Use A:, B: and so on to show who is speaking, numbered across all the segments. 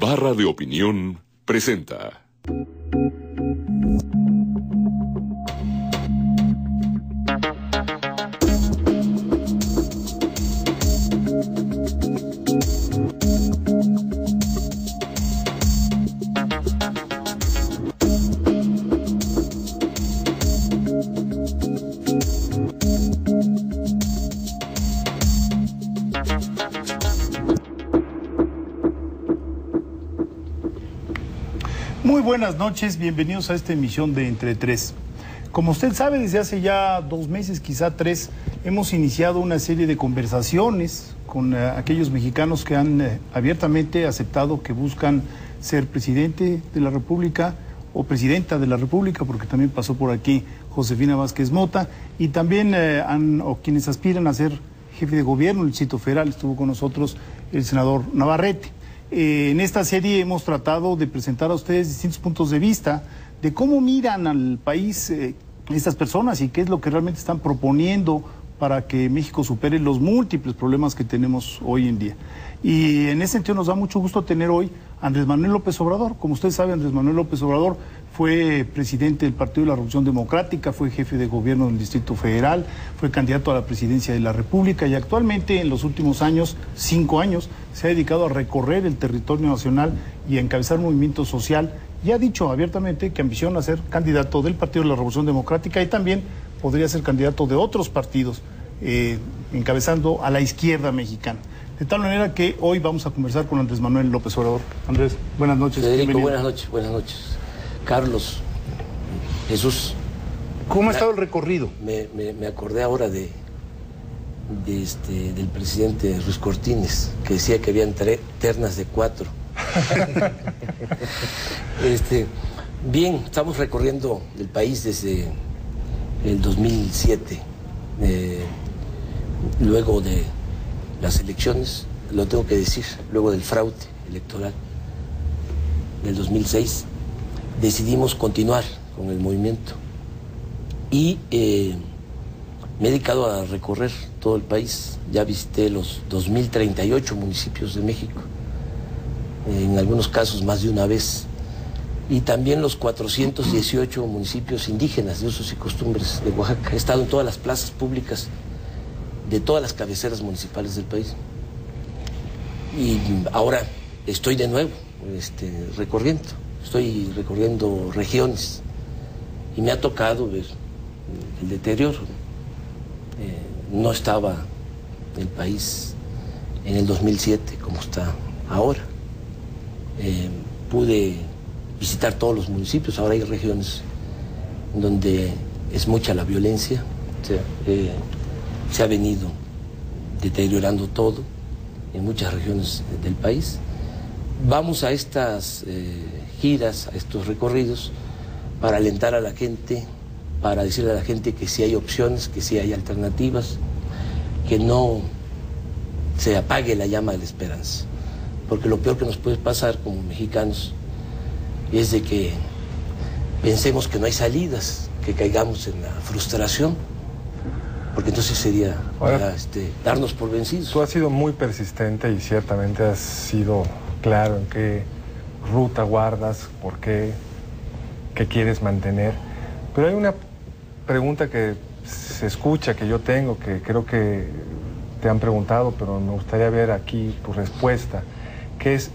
A: Barra de Opinión presenta.
B: Muy buenas noches, bienvenidos a esta emisión de Entre Tres. Como usted sabe, desde hace ya 2 meses, quizá 3, hemos iniciado una serie de conversaciones con aquellos mexicanos que han abiertamente aceptado que buscan ser presidente de la República o presidenta de la República, porque también pasó por aquí Josefina Vázquez Mota, y también quienes aspiran a ser jefe de gobierno del Distrito Federal. Estuvo con nosotros el senador Navarrete. En esta serie hemos tratado de presentar a ustedes distintos puntos de vista de cómo miran al país estas personas y qué es lo que realmente están proponiendo para que México supere los múltiples problemas que tenemos hoy en día. Y en ese sentido nos da mucho gusto tener hoy a Andrés Manuel López Obrador. Como usted sabe, Andrés Manuel López Obrador fue presidente del Partido de la Revolución Democrática, fue jefe de gobierno del Distrito Federal, fue candidato a la presidencia de la República y actualmente en los últimos años, 5 años, se ha dedicado a recorrer el territorio nacional y a encabezar un movimiento social y ha dicho abiertamente que ambiciona ser candidato del Partido de la Revolución Democrática y también podría ser candidato de otros partidos, encabezando a la izquierda mexicana. De tal manera que hoy vamos a conversar con Andrés Manuel López Obrador. Andrés, buenas noches.
C: Federico, buenas noches. Carlos, Jesús.
B: ¿Cómo ha estado el recorrido?
C: Me acordé ahora del presidente Ruiz Cortines, que decía que habían ternas de 4. Bien, estamos recorriendo el país desde el 2007, luego de las elecciones, lo tengo que decir, luego del fraude electoral del 2006, decidimos continuar con el movimiento y me he dedicado a recorrer todo el país. Ya visité los 2038 municipios de México, en algunos casos más de una vez, y también los 418 municipios indígenas de usos y costumbres de Oaxaca. He estado en todas las plazas públicas de todas las cabeceras municipales del país. Y ahora estoy de nuevo recorriendo. Estoy recorriendo regiones y me ha tocado ver el deterioro. No estaba el país en el 2007 como está ahora. Pude visitar todos los municipios. Ahora hay regiones donde es mucha la violencia. Se ha venido deteriorando todo en muchas regiones del país. Vamos a estas giras, a estos recorridos, para alentar a la gente, para decirle a la gente que sí hay opciones, que sí hay alternativas, que no se apague la llama de la esperanza. Porque lo peor que nos puede pasar como mexicanos es de que pensemos que no hay salidas, que caigamos en la frustración, porque entonces sería darnos por vencidos.
D: Tú has sido muy persistente y ciertamente has sido claro en qué ruta guardas, por qué quieres mantener. Pero hay una pregunta que se escucha, que yo tengo, que creo que te han preguntado, pero me gustaría ver aquí tu respuesta, que es: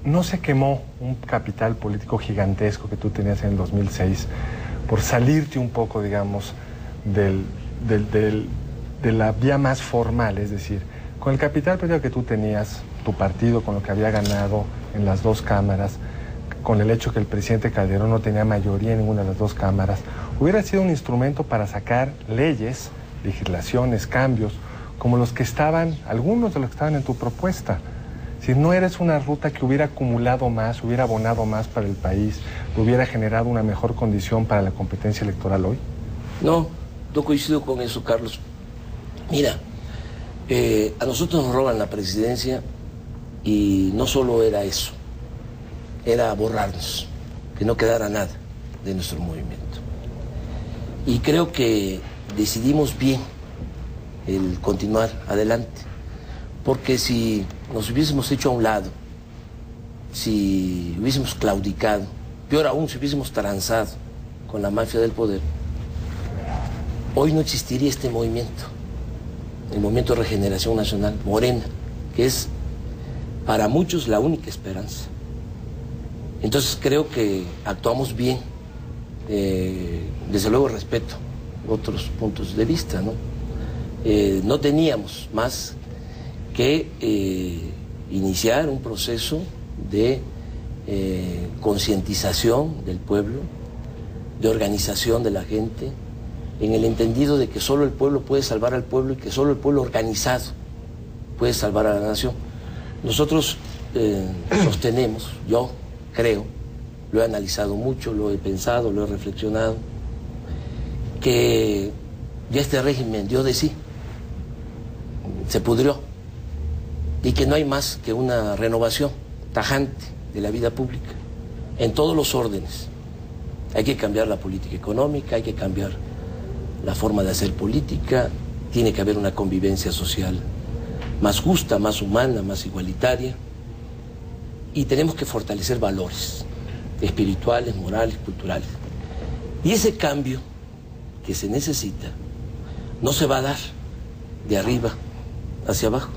D: ¿no se quemó un capital político gigantesco que tú tenías en el 2006 por salirte un poco, digamos, de la vía más formal? Es decir, con el capital político que tú tenías, tu partido, con lo que había ganado en las 2 cámaras, con el hecho que el presidente Calderón no tenía mayoría en ninguna de las 2 cámaras, hubiera sido un instrumento para sacar leyes, legislaciones, cambios, como los que estaban, algunos de los que estaban en tu propuesta. Si no eres una ruta que hubiera acumulado más, hubiera abonado más para el país, hubiera generado una mejor condición para la competencia electoral hoy.
C: No coincido con eso, Carlos. Mira, a nosotros nos roban la presidencia y no solo era eso, era borrarnos, que no quedara nada de nuestro movimiento. Y creo que decidimos bien el continuar adelante, porque si nos hubiésemos hecho a un lado si hubiésemos claudicado, peor aún si hubiésemos transado con la mafia del poder, hoy no existiría este movimiento, el Movimiento de Regeneración Nacional, Morena, que es para muchos la única esperanza. Entonces creo que actuamos bien, desde luego respeto otros puntos de vista, ¿no? No teníamos más que iniciar un proceso de concientización del pueblo, de organización de la gente, en el entendido de que solo el pueblo puede salvar al pueblo y que solo el pueblo organizado puede salvar a la nación. Nosotros sostenemos, yo creo, lo he analizado mucho, lo he pensado, lo he reflexionado, que ya este régimen dio de sí, se pudrió, y que no hay más que una renovación tajante de la vida pública, en todos los órdenes. Hay que cambiar la política económica, hay que cambiar la forma de hacer política, tiene que haber una convivencia social más justa, más humana, más igualitaria, y tenemos que fortalecer valores espirituales, morales, culturales. Y ese cambio que se necesita no se va a dar de arriba hacia abajo.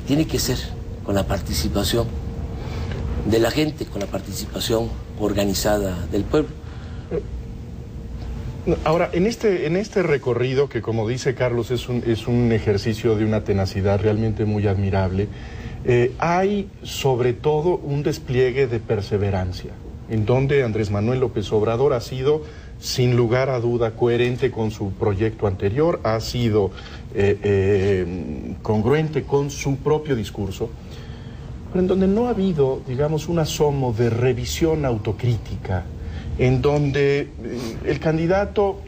C: Tiene que ser con la participación de la gente, con la participación organizada del pueblo.
E: Ahora, en este recorrido, que como dice Carlos es un ejercicio de una tenacidad realmente muy admirable, hay sobre todo un despliegue de perseverancia, en donde Andrés Manuel López Obrador ha sido, sin lugar a duda, coherente con su proyecto anterior, ha sido congruente con su propio discurso, pero en donde no ha habido, digamos, un asomo de revisión autocrítica, en donde el candidato,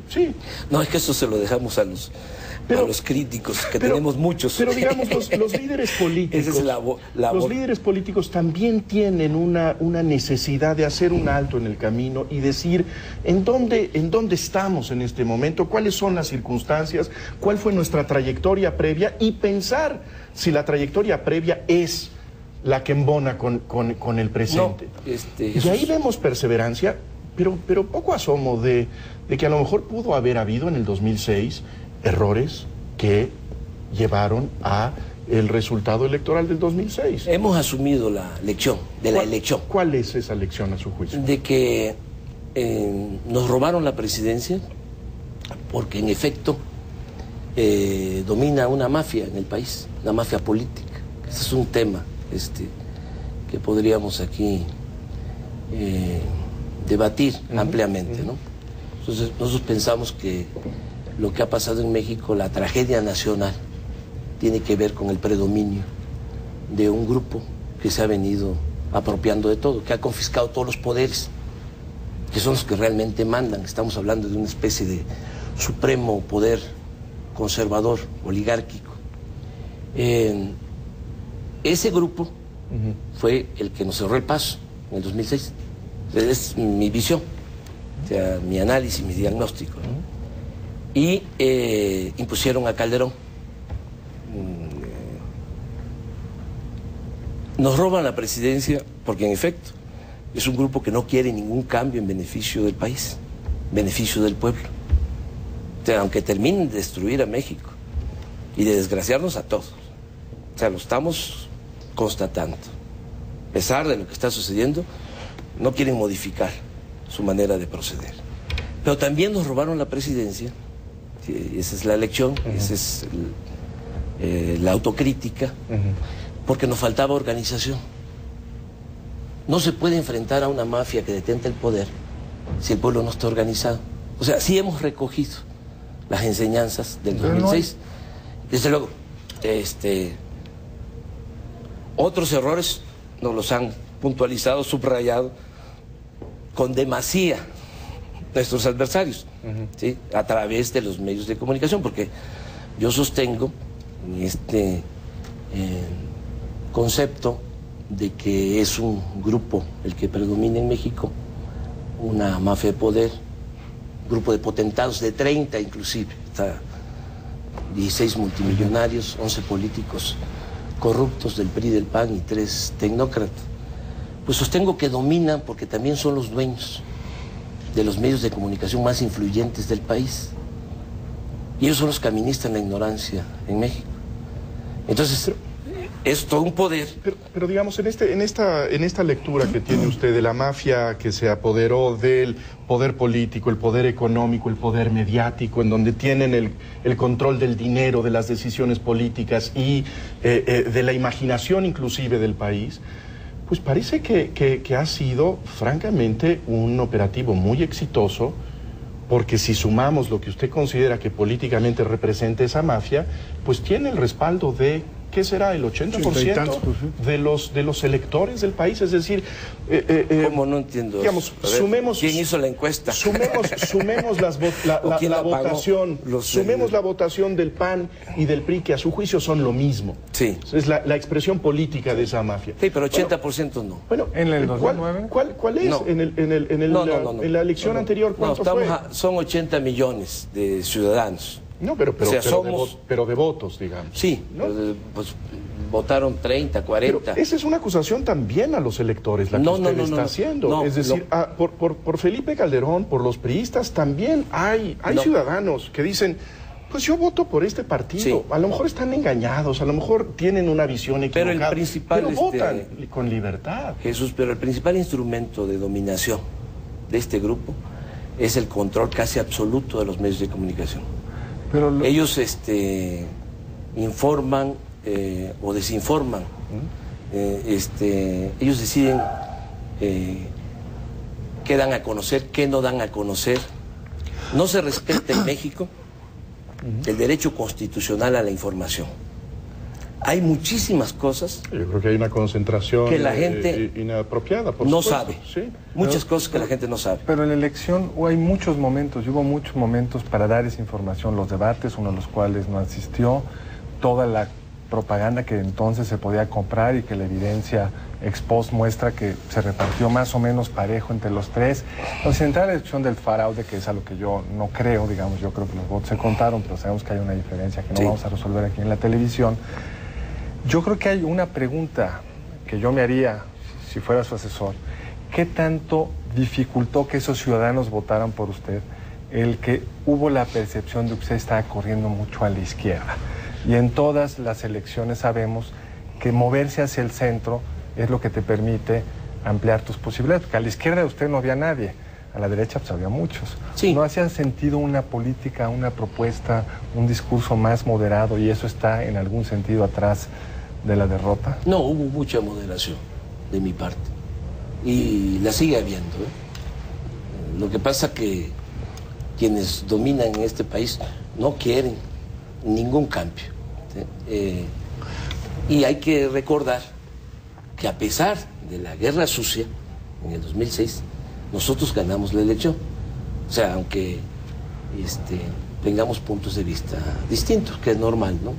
E: sí.
C: No, es que eso se lo dejamos a los críticos, que tenemos muchos.
E: Pero digamos, los líderes políticos,
C: esa es
E: los líderes políticos también tienen una necesidad de hacer un alto en el camino y decir en dónde estamos en este momento, cuáles son las circunstancias, cuál fue nuestra trayectoria previa, y pensar si la trayectoria previa es la que embona con el presente. No, y ahí vemos perseverancia, pero poco asomo de que a lo mejor pudo haber habido en el 2006 errores que llevaron a el resultado electoral del 2006.
C: Hemos asumido la lección de la elección.
E: ¿Cuál es esa lección a su juicio?
C: De que nos robaron la presidencia porque en efecto domina una mafia en el país, una mafia política. Ese es un tema que podríamos aquí debatir ampliamente, ¿no? Entonces nosotros pensamos que lo que ha pasado en México, la tragedia nacional, tiene que ver con el predominio de un grupo que se ha venido apropiando de todo, que ha confiscado todos los poderes, que son los que realmente mandan. Estamos hablando de una especie de supremo poder conservador, oligárquico. Ese grupo fue el que nos cerró el paso en el 2006. Es mi visión, o sea, mi análisis, mi diagnóstico, ¿no? Y impusieron a Calderón. Nos roban la presidencia porque en efecto es un grupo que no quiere ningún cambio en beneficio del país, beneficio del pueblo. O sea, aunque terminen de destruir a México y de desgraciarnos a todos, o sea, lo estamos constatando. A pesar de lo que está sucediendo, no quieren modificar su manera de proceder. Pero también nos robaron la presidencia. Esa es la lección, esa es la autocrítica, porque nos faltaba organización. No se puede enfrentar a una mafia que detenta el poder si el pueblo no está organizado. O sea, sí hemos recogido las enseñanzas del 2006. Desde luego, otros errores nos los han puntualizado, subrayado con demasía nuestros adversarios, ¿sí? A través de los medios de comunicación, porque yo sostengo en este concepto de que es un grupo el que predomina en México, una mafia de poder, grupo de potentados de 30 inclusive, hasta 16 multimillonarios, 11 políticos corruptos del PRI, del PAN y 3 tecnócratas. Pues sostengo que dominan porque también son los dueños de los medios de comunicación más influyentes del país. Y ellos son los que administran la ignorancia en México. Entonces, es todo un poder.
E: Pero digamos, en esta lectura que tiene usted de la mafia que se apoderó del poder político, el poder económico, el poder mediático, en donde tienen el control del dinero, de las decisiones políticas y de la imaginación inclusive del país, pues parece que ha sido, francamente, un operativo muy exitoso, porque si sumamos lo que usted considera que políticamente representa esa mafia, pues tiene el respaldo de, ¿qué será? El 80% de los electores del país. Es decir,
C: ¿cómo? No entiendo.
E: Digamos,
C: sumemos, ¿quién hizo la encuesta?
E: Sumemos la votación. Sumemos la votación del PAN y del PRI, que a su juicio son lo mismo.
C: Sí.
E: Es la expresión política de esa mafia.
C: Sí, pero 80% no.
E: Bueno,
D: ¿en el 2009?
E: ¿Cuál es?
C: No.
E: En la elección anterior, ¿cuánto fue?
C: Son 80 millones de ciudadanos.
E: No, pero
C: o sea,
E: pero de votos, digamos.
C: Sí, ¿no? Pues votaron 30, 40.
E: Pero esa es una acusación también a los electores, la que usted está haciendo. Es decir, por Felipe Calderón, por los priistas, también hay ciudadanos que dicen, pues yo voto por este partido. Sí. A lo mejor están engañados, a lo mejor tienen una visión equivocada, pero votan con libertad.
C: Jesús, pero el principal instrumento de dominación de este grupo es el control casi absoluto de los medios de comunicación. Pero ellos informan o desinforman. Ellos deciden qué dan a conocer, qué no dan a conocer. No se respeta en México el derecho constitucional a la información. Hay muchísimas cosas.
E: Yo creo que hay una concentración
C: que la gente
E: inapropiada, por
C: no
E: supuesto.
C: sabe.
E: Sí.
C: Muchas cosas que la gente no sabe.
D: Pero en la elección hay muchos momentos, hubo muchos momentos para dar esa información, los debates, uno de los cuales no asistió, toda la propaganda que entonces se podía comprar y que la evidencia ex post muestra que se repartió más o menos parejo entre los 3. Entonces, entrar a la elección del fraude, que es a lo que yo no creo, digamos, yo creo que los votos se contaron, pero sabemos que hay una diferencia que no vamos a resolver aquí en la televisión. Yo creo que hay una pregunta que yo me haría si fuera su asesor. ¿Qué tanto dificultó que esos ciudadanos votaran por usted el que hubo la percepción de que usted estaba corriendo mucho a la izquierda? Y en todas las elecciones sabemos que moverse hacia el centro es lo que te permite ampliar tus posibilidades, porque a la izquierda de usted no había nadie, a la derecha pues había muchos. Sí. ¿No hacían sentido una política, una propuesta, un discurso más moderado y eso está en algún sentido atrás de la derrota?
C: No, hubo mucha moderación de mi parte y la sigue habiendo. Lo que pasa que quienes dominan en este país no quieren ningún cambio. Y hay que recordar que a pesar de la guerra sucia en el 2006, nosotros ganamos la elección. O sea, aunque tengamos puntos de vista distintos, que es normal, ¿no?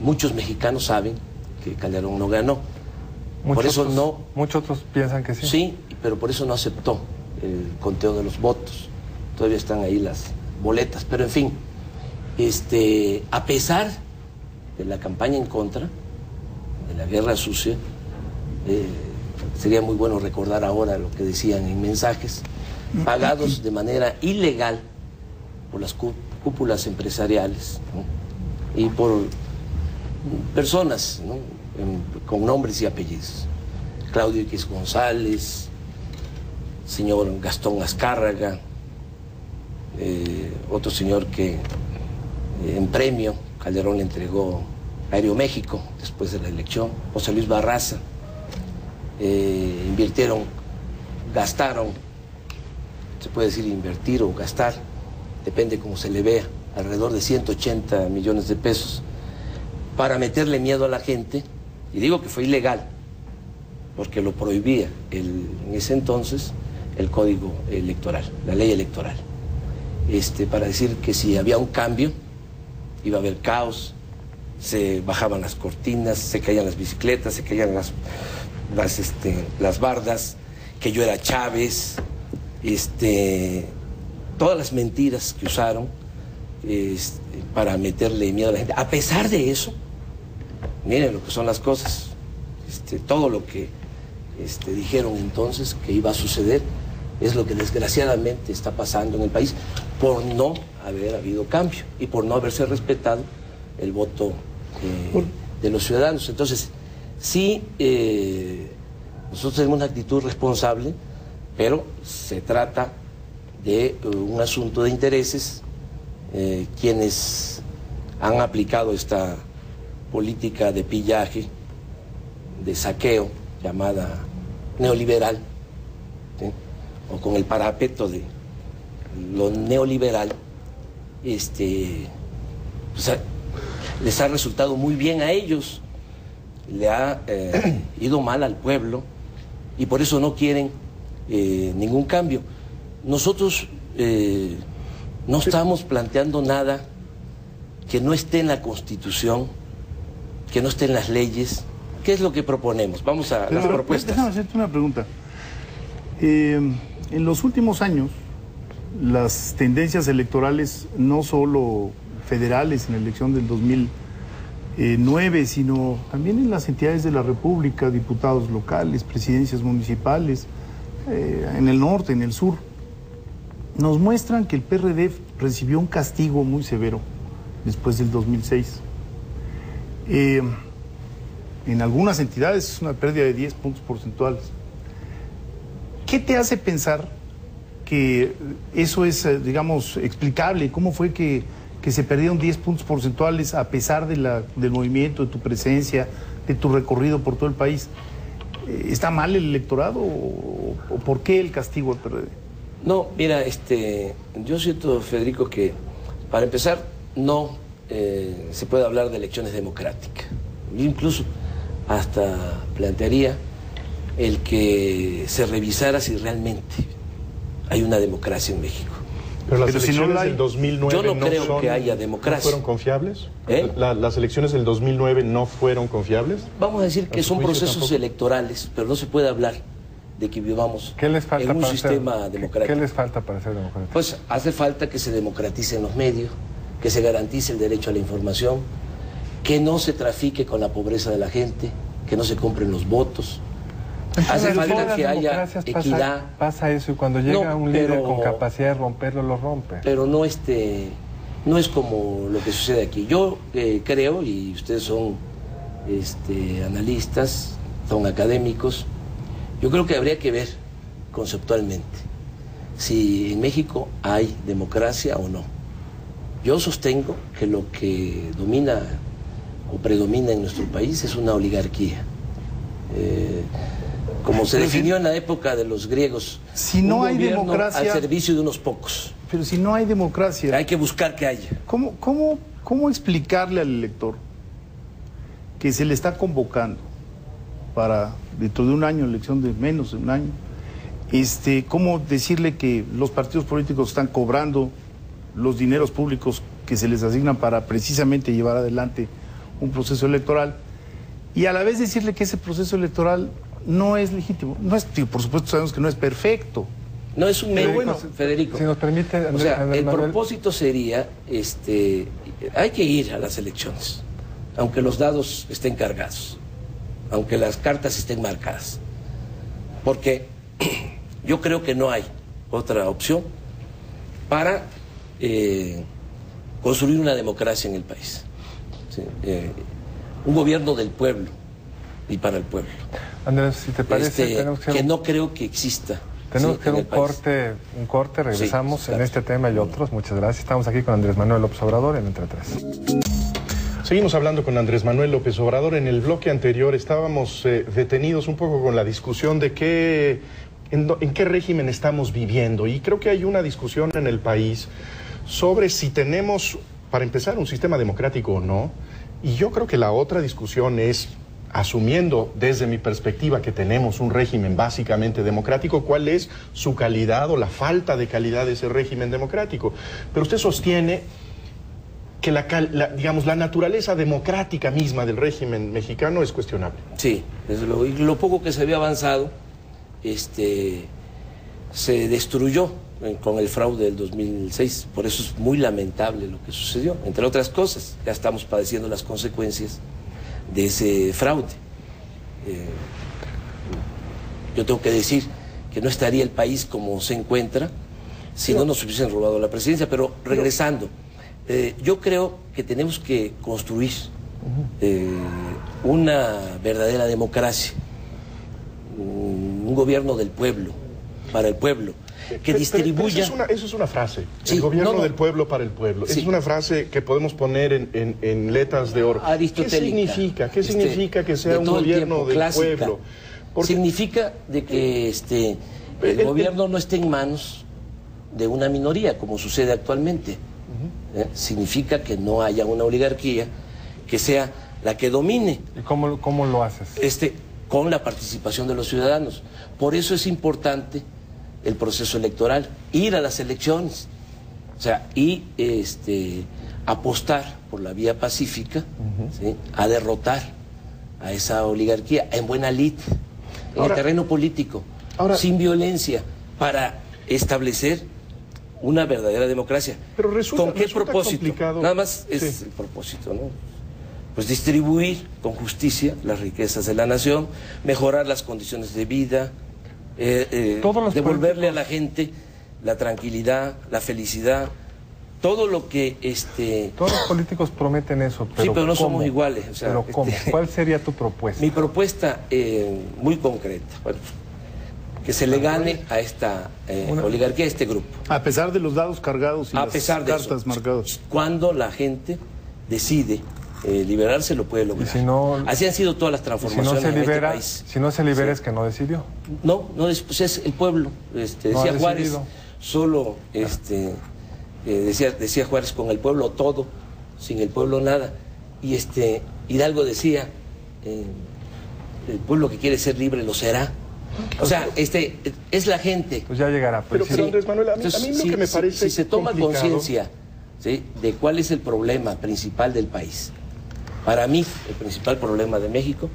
C: Muchos mexicanos saben que Calderón no ganó. Muchos
D: otros piensan que sí.
C: Sí, pero por eso no aceptó el conteo de los votos. Todavía están ahí las boletas, pero en fin, a pesar de la campaña en contra de la guerra sucia, sería muy bueno recordar ahora lo que decían en mensajes, pagados de manera ilegal por las cúpulas empresariales, ¿no? Y por personas, ¿no? Con nombres y apellidos. Claudio X González, señor Gastón Azcárraga, otro señor que en premio Calderón le entregó a Aeroméxico después de la elección, José Luis Barraza. Gastaron, se puede decir invertir o gastar, depende cómo se le vea, alrededor de 180 millones de pesos para meterle miedo a la gente, y digo que fue ilegal, porque lo prohibía en ese entonces el código electoral, la ley electoral, para decir que si había un cambio iba a haber caos, se bajaban las cortinas, se caían las bicicletas, se caían las bardas, que yo era Chávez, todas las mentiras que usaron para meterle miedo a la gente. A pesar de eso, Miren lo que son las cosas. Todo lo que dijeron entonces que iba a suceder es lo que desgraciadamente está pasando en el país por no haber habido cambio y por no haberse respetado el voto de los ciudadanos. Entonces, sí, nosotros tenemos una actitud responsable, pero se trata de un asunto de intereses. Quienes han aplicado esta política de pillaje, de saqueo, llamada neoliberal, ¿sí?, o con el parapeto de lo neoliberal, pues, les ha resultado muy bien a ellos, le ha ido mal al pueblo y por eso no quieren ningún cambio. Nosotros no estamos planteando nada que no esté en la Constitución, que no esté en las leyes. ¿Qué es lo que proponemos? Vamos a las propuestas.
B: Déjame hacerte una pregunta. En los últimos años, las tendencias electorales, no solo federales en la elección del 2009, sino también en las entidades de la República, diputados locales, presidencias municipales, en el norte, en el sur, nos muestran que el PRD recibió un castigo muy severo después del 2006. En algunas entidades es una pérdida de 10 puntos porcentuales. ¿Qué te hace pensar que eso es, digamos, explicable? ¿Cómo fue que se perdieron 10 puntos porcentuales a pesar del movimiento, de tu presencia, de tu recorrido por todo el país? ¿Está mal el electorado o por qué el castigo al PRD?
C: No, mira, yo siento, Federico, que para empezar no se puede hablar de elecciones democráticas. Yo incluso hasta plantearía el que se revisara si realmente hay una democracia en México.
E: Pero las
B: Pero si
E: elecciones
B: no
E: del 2009
C: yo no creo que haya democracia.
E: ¿No fueron confiables?
C: ¿Eh?
E: ¿Las elecciones del 2009 no fueron confiables?
C: Vamos a decir que son procesos
E: tampoco
C: electorales, pero no se puede hablar de que vivamos
D: ¿Qué les falta
C: en un
D: para
C: sistema democrático.
D: ¿Qué les falta para ser democrático?
C: Pues hace falta que se democraticen los medios, que se garantice el derecho a la información, que no se trafique con la pobreza de la gente, que no se compren los votos. Hace falta que haya equidad.
D: Pasa eso y cuando llega un líder con capacidad de romperlo, lo rompe.
C: Pero no es como lo que sucede aquí. Yo creo, y ustedes son analistas, son académicos, yo creo que habría que ver conceptualmente si en México hay democracia o no. Yo sostengo que lo que domina o predomina en nuestro país es una oligarquía. Como se definió en la época de los griegos,
B: si no hay democracia
C: al servicio de unos pocos.
B: Pero si no hay democracia,
C: hay que buscar que haya.
B: ¿Cómo explicarle al elector que se le está convocando para dentro de un año, elección de menos de un año, cómo decirle que los partidos políticos están cobrando los dineros públicos que se les asignan para precisamente llevar adelante un proceso electoral, y a la vez decirle que ese proceso electoral no es legítimo? No es, por supuesto sabemos que no es perfecto.
C: No es un medio, bueno, Federico.
D: Si nos permite,
C: Andrés, el propósito sería, hay que ir a las elecciones, aunque los dados estén cargados, aunque las cartas estén marcadas, porque yo creo que no hay otra opción para construir una democracia en el país. ¿Sí? Un gobierno del pueblo y para el pueblo.
D: Andrés, si te parece, tenemos
C: que no creo que exista.
D: Tenemos que hacer un corte, regresamos en este tema y otros. Muchas gracias. Estamos aquí con Andrés Manuel López Obrador en Entre Tres.
E: Seguimos hablando con Andrés Manuel López Obrador. En el bloque anterior estábamos detenidos un poco con la discusión de en qué régimen estamos viviendo. Y creo que hay una discusión en el país sobre si tenemos, para empezar, un sistema democrático o no. Y yo creo que la otra discusión es, asumiendo desde mi perspectiva que tenemos un régimen básicamente democrático, ¿cuál es su calidad o la falta de calidad de ese régimen democrático? Pero usted sostiene que digamos, la naturaleza democrática misma del régimen mexicano es cuestionable.
C: Sí, desde luego. Y lo poco que se había avanzado se destruyó con el fraude del 2006. Por eso es muy lamentable lo que sucedió, entre otras cosas. Ya estamos padeciendo las consecuencias de ese fraude. Yo tengo que decir que no estaría el país como se encuentra si no nos hubiesen robado la presidencia. Pero regresando, yo creo que tenemos que construir una verdadera democracia, un gobierno del pueblo, para el pueblo, que distribuya...
E: Eso es una frase,
C: sí,
E: el gobierno del pueblo para el pueblo. Sí. Es una frase que podemos poner en letras de oro.
C: Aristotélica.
E: ¿Qué significa que sea un gobierno del pueblo?
C: Porque significa de que el gobierno no esté en manos de una minoría, como sucede actualmente. Significa que no haya una oligarquía que sea la que domine.
D: ¿Y cómo lo haces?
C: Con la participación de los ciudadanos. Por eso es importante el proceso electoral, ir a las elecciones, o sea, y apostar por la vía pacífica, ¿sí?, a derrotar a esa oligarquía en buena lid, en el terreno político, sin violencia, para establecer una verdadera democracia.
E: Pero
C: ¿con qué propósito?
E: Complicado.
C: Nada más es el propósito, ¿no? Pues distribuir con justicia las riquezas de la nación, mejorar las condiciones de vida, devolverle a la gente la tranquilidad, la felicidad, todo lo que
D: Todos los políticos prometen eso, pero
C: sí, pero no
D: ¿cómo?
C: Somos iguales. O sea,
D: ¿pero cómo? ¿Cuál sería tu propuesta?
C: Mi propuesta muy concreta, bueno, que se le gane a esta oligarquía, a este grupo.
B: A pesar de los dados cargados y
C: a
B: las
C: pesar de
B: cartas
C: eso,
B: marcadas.
C: Cuando la gente decide liberarse, lo puede lograr.
D: Si no,
C: así han sido todas las transformaciones en este país.
D: Si no se libera, es que no decidió.
C: No, pues es el pueblo. Decía Juárez, solo decía Juárez, con el pueblo todo, sin el pueblo nada. Y Hidalgo decía, el pueblo que quiere ser libre lo será. O sea, es la gente.
D: Pues ya llegará.
E: Pero Andrés Manuel, a mí lo que me parece
C: si se toma
E: complicado...
C: conciencia, ¿sí?, de cuál es el problema principal del país. Para mí, el principal problema de México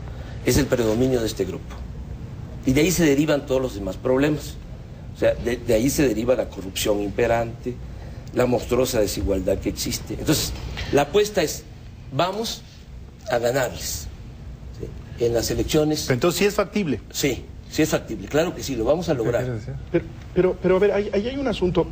C: es el predominio de este grupo. Y de ahí se derivan todos los demás problemas. O sea, de ahí se deriva la corrupción imperante, la monstruosa desigualdad que existe. Entonces, la apuesta es, vamos a ganarles, ¿sí?, en las elecciones.
B: Entonces, ¿sí es factible?
C: Sí, sí es factible, claro que sí, lo vamos a lograr.
E: Pero a ver, ahí hay un asunto.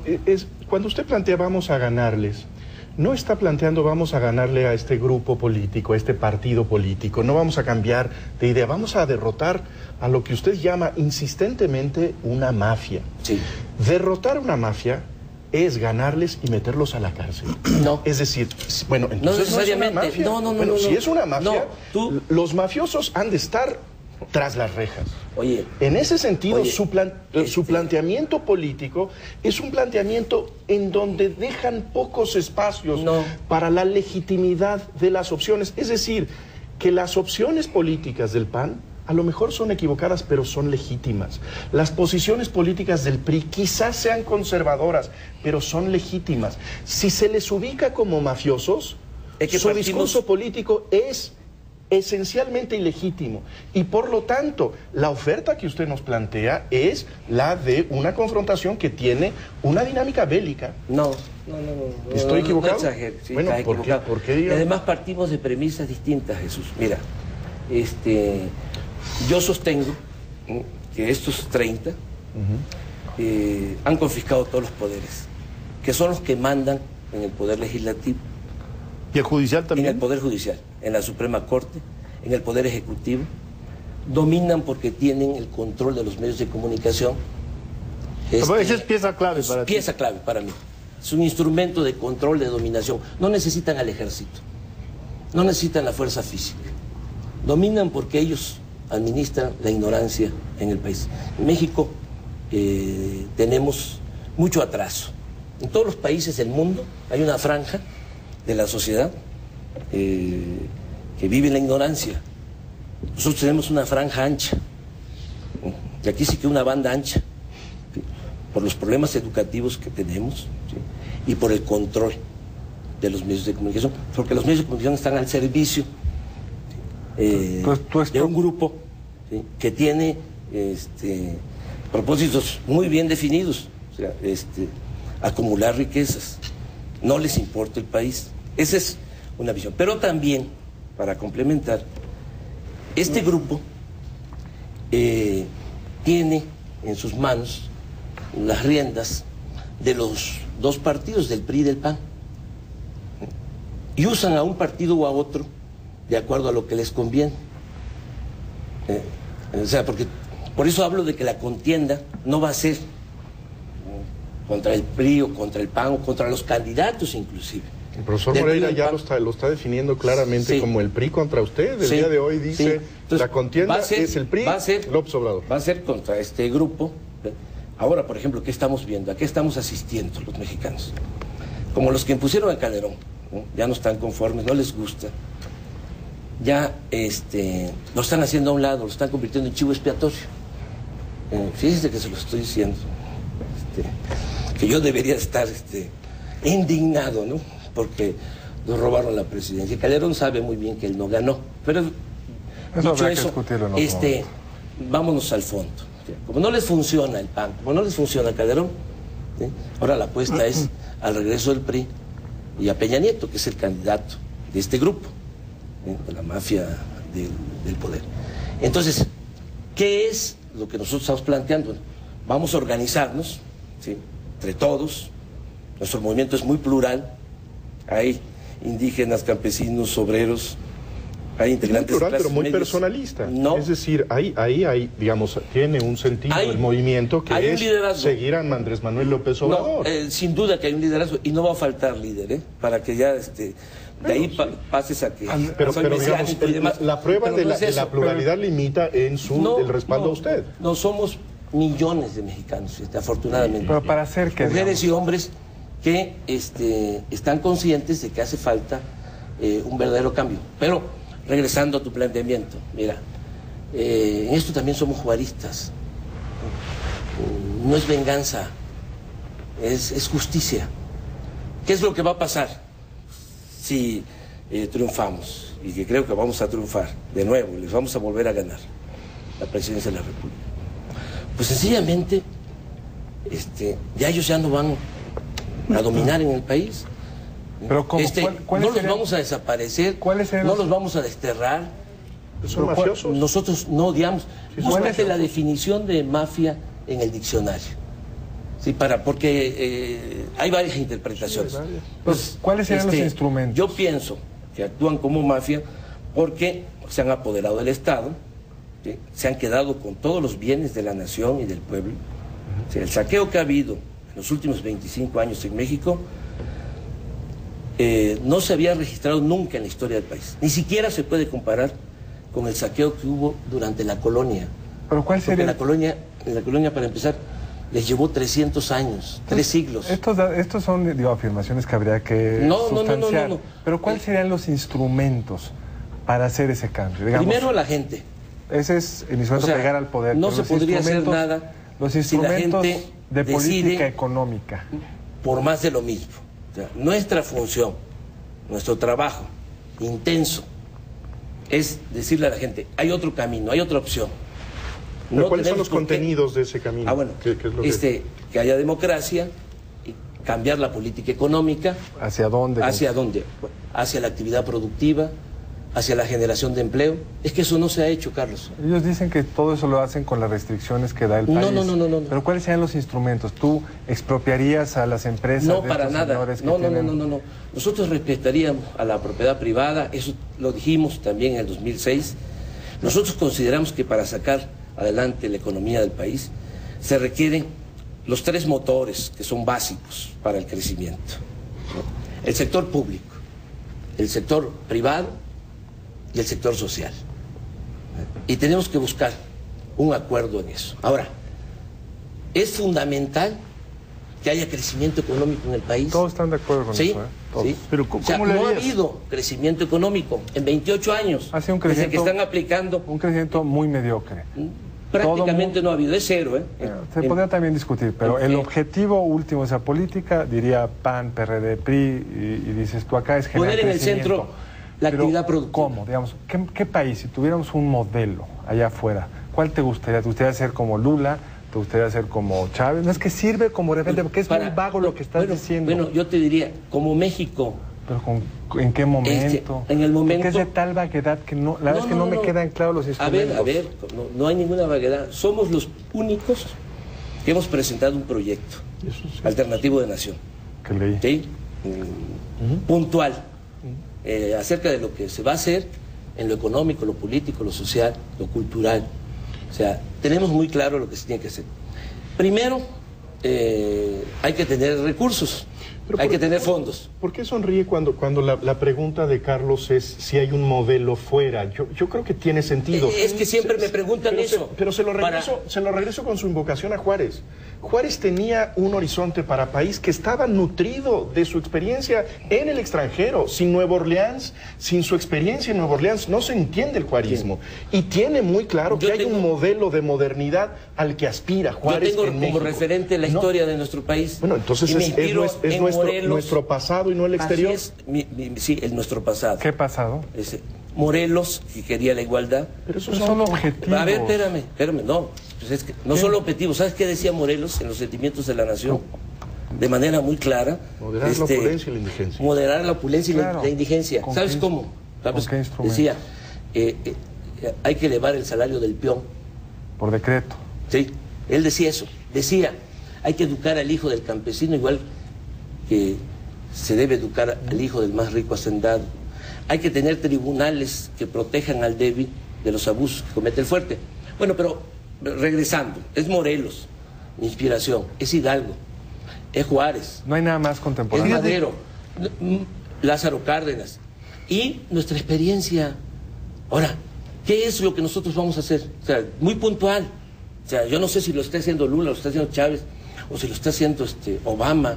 E: Cuando usted plantea vamos a ganarles, no está planteando vamos a ganarle a este grupo político, a este partido político, no vamos a cambiar de idea, vamos a derrotar a lo que usted llama insistentemente una mafia.
C: Sí.
E: Derrotar una mafia es ganarles y meterlos a la cárcel.
C: No.
E: Es decir, bueno, entonces
C: no necesariamente.
E: No es una mafia.
C: No,
E: si es una mafia,
C: tú...
E: los mafiosos han de estar tras las rejas.
C: Oye,
E: en ese sentido, su planteamiento político es un planteamiento en donde dejan pocos espacios para la legitimidad de las opciones. Es decir, que las opciones políticas del PAN a lo mejor son equivocadas, pero son legítimas. Las posiciones políticas del PRI quizás sean conservadoras, pero son legítimas. Si se les ubica como mafiosos, su discurso político es esencialmente ilegítimo, y por lo tanto la oferta que usted nos plantea es la de una confrontación que tiene una dinámica bélica.
C: No.
E: ¿Estoy equivocado?
C: No exagero, sí,
E: bueno, ¿por qué digo?
C: Además partimos de premisas distintas, Jesús. Mira, yo sostengo que estos 30 han confiscado todos los poderes, que son los que mandan en el poder legislativo.
B: ¿Y el judicial también?
C: En el Poder Judicial, en la Suprema Corte, en el Poder Ejecutivo. Dominan porque tienen el control de los medios de comunicación.
B: Esa es pieza clave para ti.
C: Pieza clave para mí. Es un instrumento de control, de dominación. No necesitan al ejército, no necesitan la fuerza física. Dominan porque ellos administran la ignorancia en el país. En México tenemos mucho atraso. En todos los países del mundo hay una franja de la sociedad que vive en la ignorancia. Nosotros tenemos una franja ancha, y aquí sí que una banda ancha, ¿sí?, por los problemas educativos que tenemos, ¿sí?, y por el control de los medios de comunicación, porque los medios de comunicación están al servicio de un grupo, ¿sí?, que tiene propósitos muy bien definidos, o sea, acumular riquezas. No les importa el país. Esa es una visión. Pero también, para complementar, Este grupo tiene en sus manos las riendas de los dos partidos, del PRI y del PAN, y usan a un partido o a otro de acuerdo a lo que les conviene. O sea, porque por eso hablo de que la contienda no va a ser contra el PRI o contra el PAN o contra los candidatos inclusive.
E: El profesor Moreira ya lo está definiendo claramente, sí, como el PRI contra usted. El día de hoy dice, sí. Entonces, la contienda es el PRI, López Obrador.
C: Va a ser contra este grupo. Ahora, por ejemplo, ¿qué estamos viendo? ¿A qué estamos asistiendo los mexicanos? Como los que impusieron a Calderón, ¿no? Ya no están conformes, no les gusta. Ya lo están haciendo a un lado, lo están convirtiendo en chivo expiatorio. Fíjense que se lo estoy diciendo. Que yo debería estar indignado, ¿no? Porque nos robaron la presidencia. Calderón sabe muy bien que él no ganó. Pero dicho eso, vámonos al fondo. Como no les funciona el PAN, como no les funciona Calderón, ¿sí? Ahora la apuesta es al regreso del PRI y a Peña Nieto, que es el candidato de este grupo, ¿sí? De la mafia del poder. Entonces, ¿qué es lo que nosotros estamos planteando? Vamos a organizarnos, ¿sí? Entre todos. Nuestro movimiento es muy plural. Hay indígenas, campesinos, obreros, hay integrantes
E: muy plural,
C: de clases
E: pero muy
C: medias.
E: Personalista.
C: No.
E: Es decir, ahí, digamos, tiene un sentido el movimiento que es seguir a Andrés Manuel López Obrador.
C: No, sin duda que hay un liderazgo y no va a faltar líder, para que ya de ahí pases a que...
E: Pero digamos, la prueba de la pluralidad limita en el respaldo a usted.
C: No somos millones de mexicanos, afortunadamente.
D: Pero para hacer que...
C: Mujeres y hombres que están conscientes de que hace falta un verdadero cambio. Pero, regresando a tu planteamiento, mira, en esto también somos juaristas. No es venganza, es justicia. ¿Qué es lo que va a pasar si triunfamos? Y que creo que vamos a triunfar de nuevo, les vamos a volver a ganar la presidencia de la República. Pues sencillamente, ya ellos ya no van a dominar en el país.
D: Pero ¿cómo?
C: No los vamos a desaparecer, no los vamos a desterrar.
E: ¿Son mafiosos?
C: Nosotros no odiamos. Búscate la definición de mafia en el diccionario. Sí, porque hay varias interpretaciones.
D: Sí, hay varias. Pues, ¿cuáles serían los instrumentos?
C: Yo pienso que actúan como mafia porque se han apoderado del Estado, ¿sí? Se han quedado con todos los bienes de la nación y del pueblo. ¿Sí? El saqueo que ha habido en los últimos 25 años en México no se había registrado nunca en la historia del país. Ni siquiera se puede comparar con el saqueo que hubo durante la colonia.
D: ¿Pero cuál sería?
C: Porque en la colonia, para empezar, les llevó 300 años, 3 siglos.
D: Estos son, afirmaciones que habría que sustanciar. No. Pero ¿cuáles serían los instrumentos para hacer ese cambio? Digamos,
C: primero, la gente.
D: Ese es el instrumento de llegar al poder.
C: No se podría hacer nada
D: los instrumentos
C: si la gente
D: de política económica.
C: Por más de lo mismo. O sea, nuestra función, nuestro trabajo intenso, es decirle a la gente, hay otro camino, hay otra opción.
E: ¿Pero cuáles son los contenidos de ese camino?
C: Bueno,
E: ¿Qué es lo
C: que haya democracia, y cambiar la política económica.
D: ¿Hacia dónde?
C: ¿Hacia dónde? Hacia la actividad productiva, hacia la generación de empleo. Es que eso no se ha hecho, Carlos.
D: Ellos dicen que todo eso lo hacen con las restricciones que da el país.
C: No.
D: Pero ¿cuáles serían los instrumentos? ¿Tú expropiarías a las empresas?
C: No, para nada. No. Nosotros respetaríamos a la propiedad privada, eso lo dijimos también en el 2006. Nosotros consideramos que para sacar adelante la economía del país se requieren los 3 motores que son básicos para el crecimiento, ¿no? El sector público, el sector privado y el sector social. Y tenemos que buscar un acuerdo en eso. Ahora, es fundamental que haya crecimiento económico en el país.
D: Todos están de acuerdo con eso, Todos.
C: Sí.
B: Pero
C: no ha habido crecimiento económico en 28 años.
D: Ha sido un crecimiento,
C: desde que están aplicando.
D: Un crecimiento muy mediocre.
C: Prácticamente no ha habido, es cero.
D: Se podría también discutir, pero el objetivo último de esa política, diría PAN, PRD, PRI, y dices tú acá es generar
C: poner en el centro la actividad productiva.
D: ¿Cómo? Digamos, ¿qué país, si tuviéramos un modelo allá afuera, cuál te gustaría? ¿Te gustaría ser como Lula? ¿Te gustaría ser como Chávez? No es que sirve como de repente, porque es muy vago lo que estás diciendo.
C: Bueno, yo te diría, como México
D: ¿Pero en qué momento?
C: En el momento...
D: ¿Por qué es de tal vaguedad que no, la verdad es que no me quedan claros los instrumentos?
C: A ver, no hay ninguna vaguedad. Somos los únicos que hemos presentado un proyecto alternativo de nación.
D: Que leí.
C: ¿Sí? Puntual. Acerca de lo que se va a hacer en lo económico, lo político, lo social, lo cultural. O sea, tenemos muy claro lo que se tiene que hacer. Primero, hay que tener recursos, hay que tener fondos.
E: ¿Por qué sonríe cuando la pregunta de Carlos es si hay un modelo fuera? Yo creo que tiene sentido.
C: Es que siempre me preguntan eso.
E: Pero se lo regreso con su invocación a Juárez. Juárez tenía un horizonte para país que estaba nutrido de su experiencia en el extranjero. Sin Nueva Orleans, sin su experiencia en Nueva Orleans, no se entiende el juarismo. Sí. Y tiene muy claro que hay un modelo de modernidad al que aspira Juárez.
C: Yo tengo como referente la historia de nuestro país.
E: Bueno, entonces es nuestro pasado y no el exterior.
C: Sí, nuestro pasado.
D: ¿Qué pasado?
C: Morelos, que quería la igualdad.
D: Pero esos son objetivos.
C: A ver, espérame, no. Pues es que no son objetivos. ¿Sabes qué decía Morelos en los sentimientos de la nación? De manera muy clara.
E: Moderar la opulencia y la indigencia.
C: Moderar la opulencia y la indigencia. ¿Sabes cómo? ¿Sabes?
D: ¿Con qué instrumento?
C: Decía, hay que elevar el salario del peón.
D: Por decreto.
C: Sí, él decía eso. Decía, hay que educar al hijo del campesino igual que se debe educar al hijo del más rico hacendado. Hay que tener tribunales que protejan al débil de los abusos que comete el fuerte. Bueno, pero regresando, es Morelos, mi inspiración, es Hidalgo, es Juárez.
D: No hay nada más contemporáneo.
C: Es Madero, Lázaro Cárdenas y nuestra experiencia. Ahora, ¿qué es lo que nosotros vamos a hacer? O sea, muy puntual. O sea, yo no sé si lo está haciendo Lula, lo está haciendo Chávez, o si lo está haciendo Obama.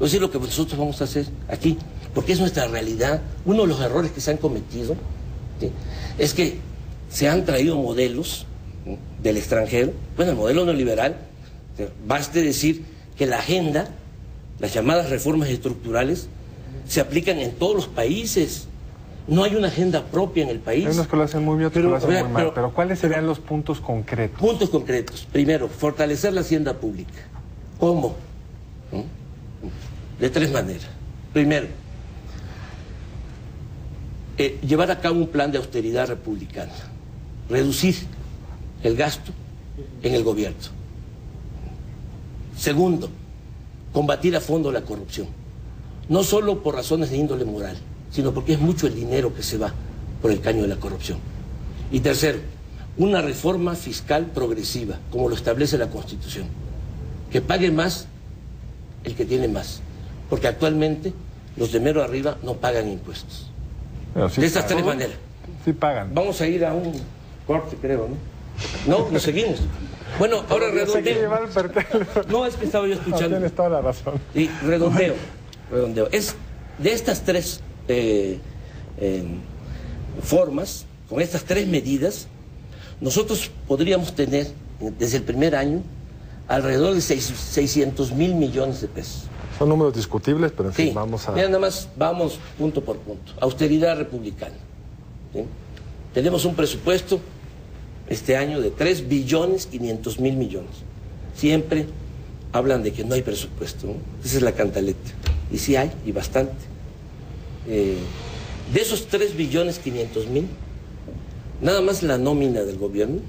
C: No sé lo que nosotros vamos a hacer aquí, porque es nuestra realidad. Uno de los errores que se han cometido, ¿sí?, es que se han traído modelos, ¿sí?, del extranjero. Bueno, el modelo neoliberal, ¿sí?, baste decir que la agenda, las llamadas reformas estructurales, se aplican en todos los países. No hay una agenda propia en el país.
D: Hay unos que lo hacen muy bien, otros que lo hacen muy mal. Pero ¿cuáles serían los puntos concretos?
C: Puntos concretos. Primero, fortalecer la hacienda pública. ¿Cómo? ¿Sí? De tres maneras. Primero, llevar a cabo un plan de austeridad republicana. Reducir el gasto en el gobierno. Segundo, combatir a fondo la corrupción. No solo por razones de índole moral, sino porque es mucho el dinero que se va por el caño de la corrupción. Y tercero, una reforma fiscal progresiva, como lo establece la Constitución. Que pague más el que tiene más. Porque actualmente los de mero arriba no pagan impuestos.
D: Sí,
C: de estas tres maneras.
D: Sí pagan.
C: Vamos a ir a un corte, creo, ¿no? No, nos seguimos. Bueno, ahora redondeo. No, es que estaba yo escuchando.
D: No, tienes toda la razón.
C: Y redondeo. Es de estas tres formas, con estas tres medidas, nosotros podríamos tener desde el primer año alrededor de 600 mil millones de pesos.
D: Son números discutibles, pero en fin,
C: sí,
D: vamos a...
C: Mira, nada más vamos punto por punto. Austeridad republicana. ¿Sí? Tenemos un presupuesto este año de 3.500 billones millones. Siempre hablan de que no hay presupuesto, ¿no? Esa es la cantaleta. Y sí hay, y bastante. De esos 3.500 billones, nada más la nómina del gobierno,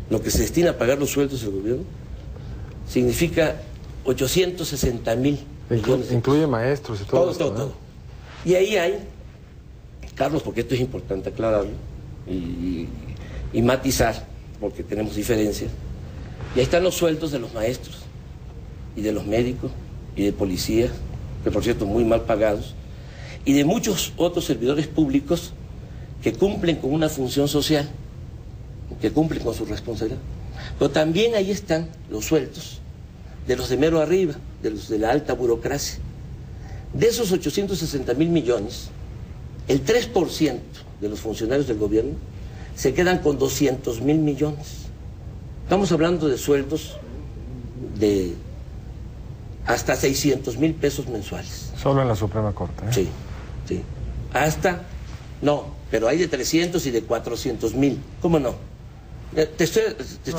C: lo que se destina a pagar los sueldos del gobierno, significa 860 mil millones.
D: Incluye maestros y todo esto,
C: todo. Y ahí hay, Carlos, porque esto es importante aclararlo y matizar, porque tenemos diferencias, y ahí están los sueldos de los maestros y de los médicos y de policías, que por cierto muy mal pagados, y de muchos otros servidores públicos que cumplen con una función social, que cumplen con su responsabilidad. Pero también ahí están los sueldos de los de mero arriba, de los de la alta burocracia. De esos 860 mil millones, el 3% de los funcionarios del gobierno se quedan con 200 mil millones. Estamos hablando de sueldos de hasta 600 mil pesos mensuales.
D: Solo en la Suprema Corte, ¿eh?
C: Sí, sí. Hasta, no, pero hay de 300 y de 400 mil. ¿Cómo no? Te estoy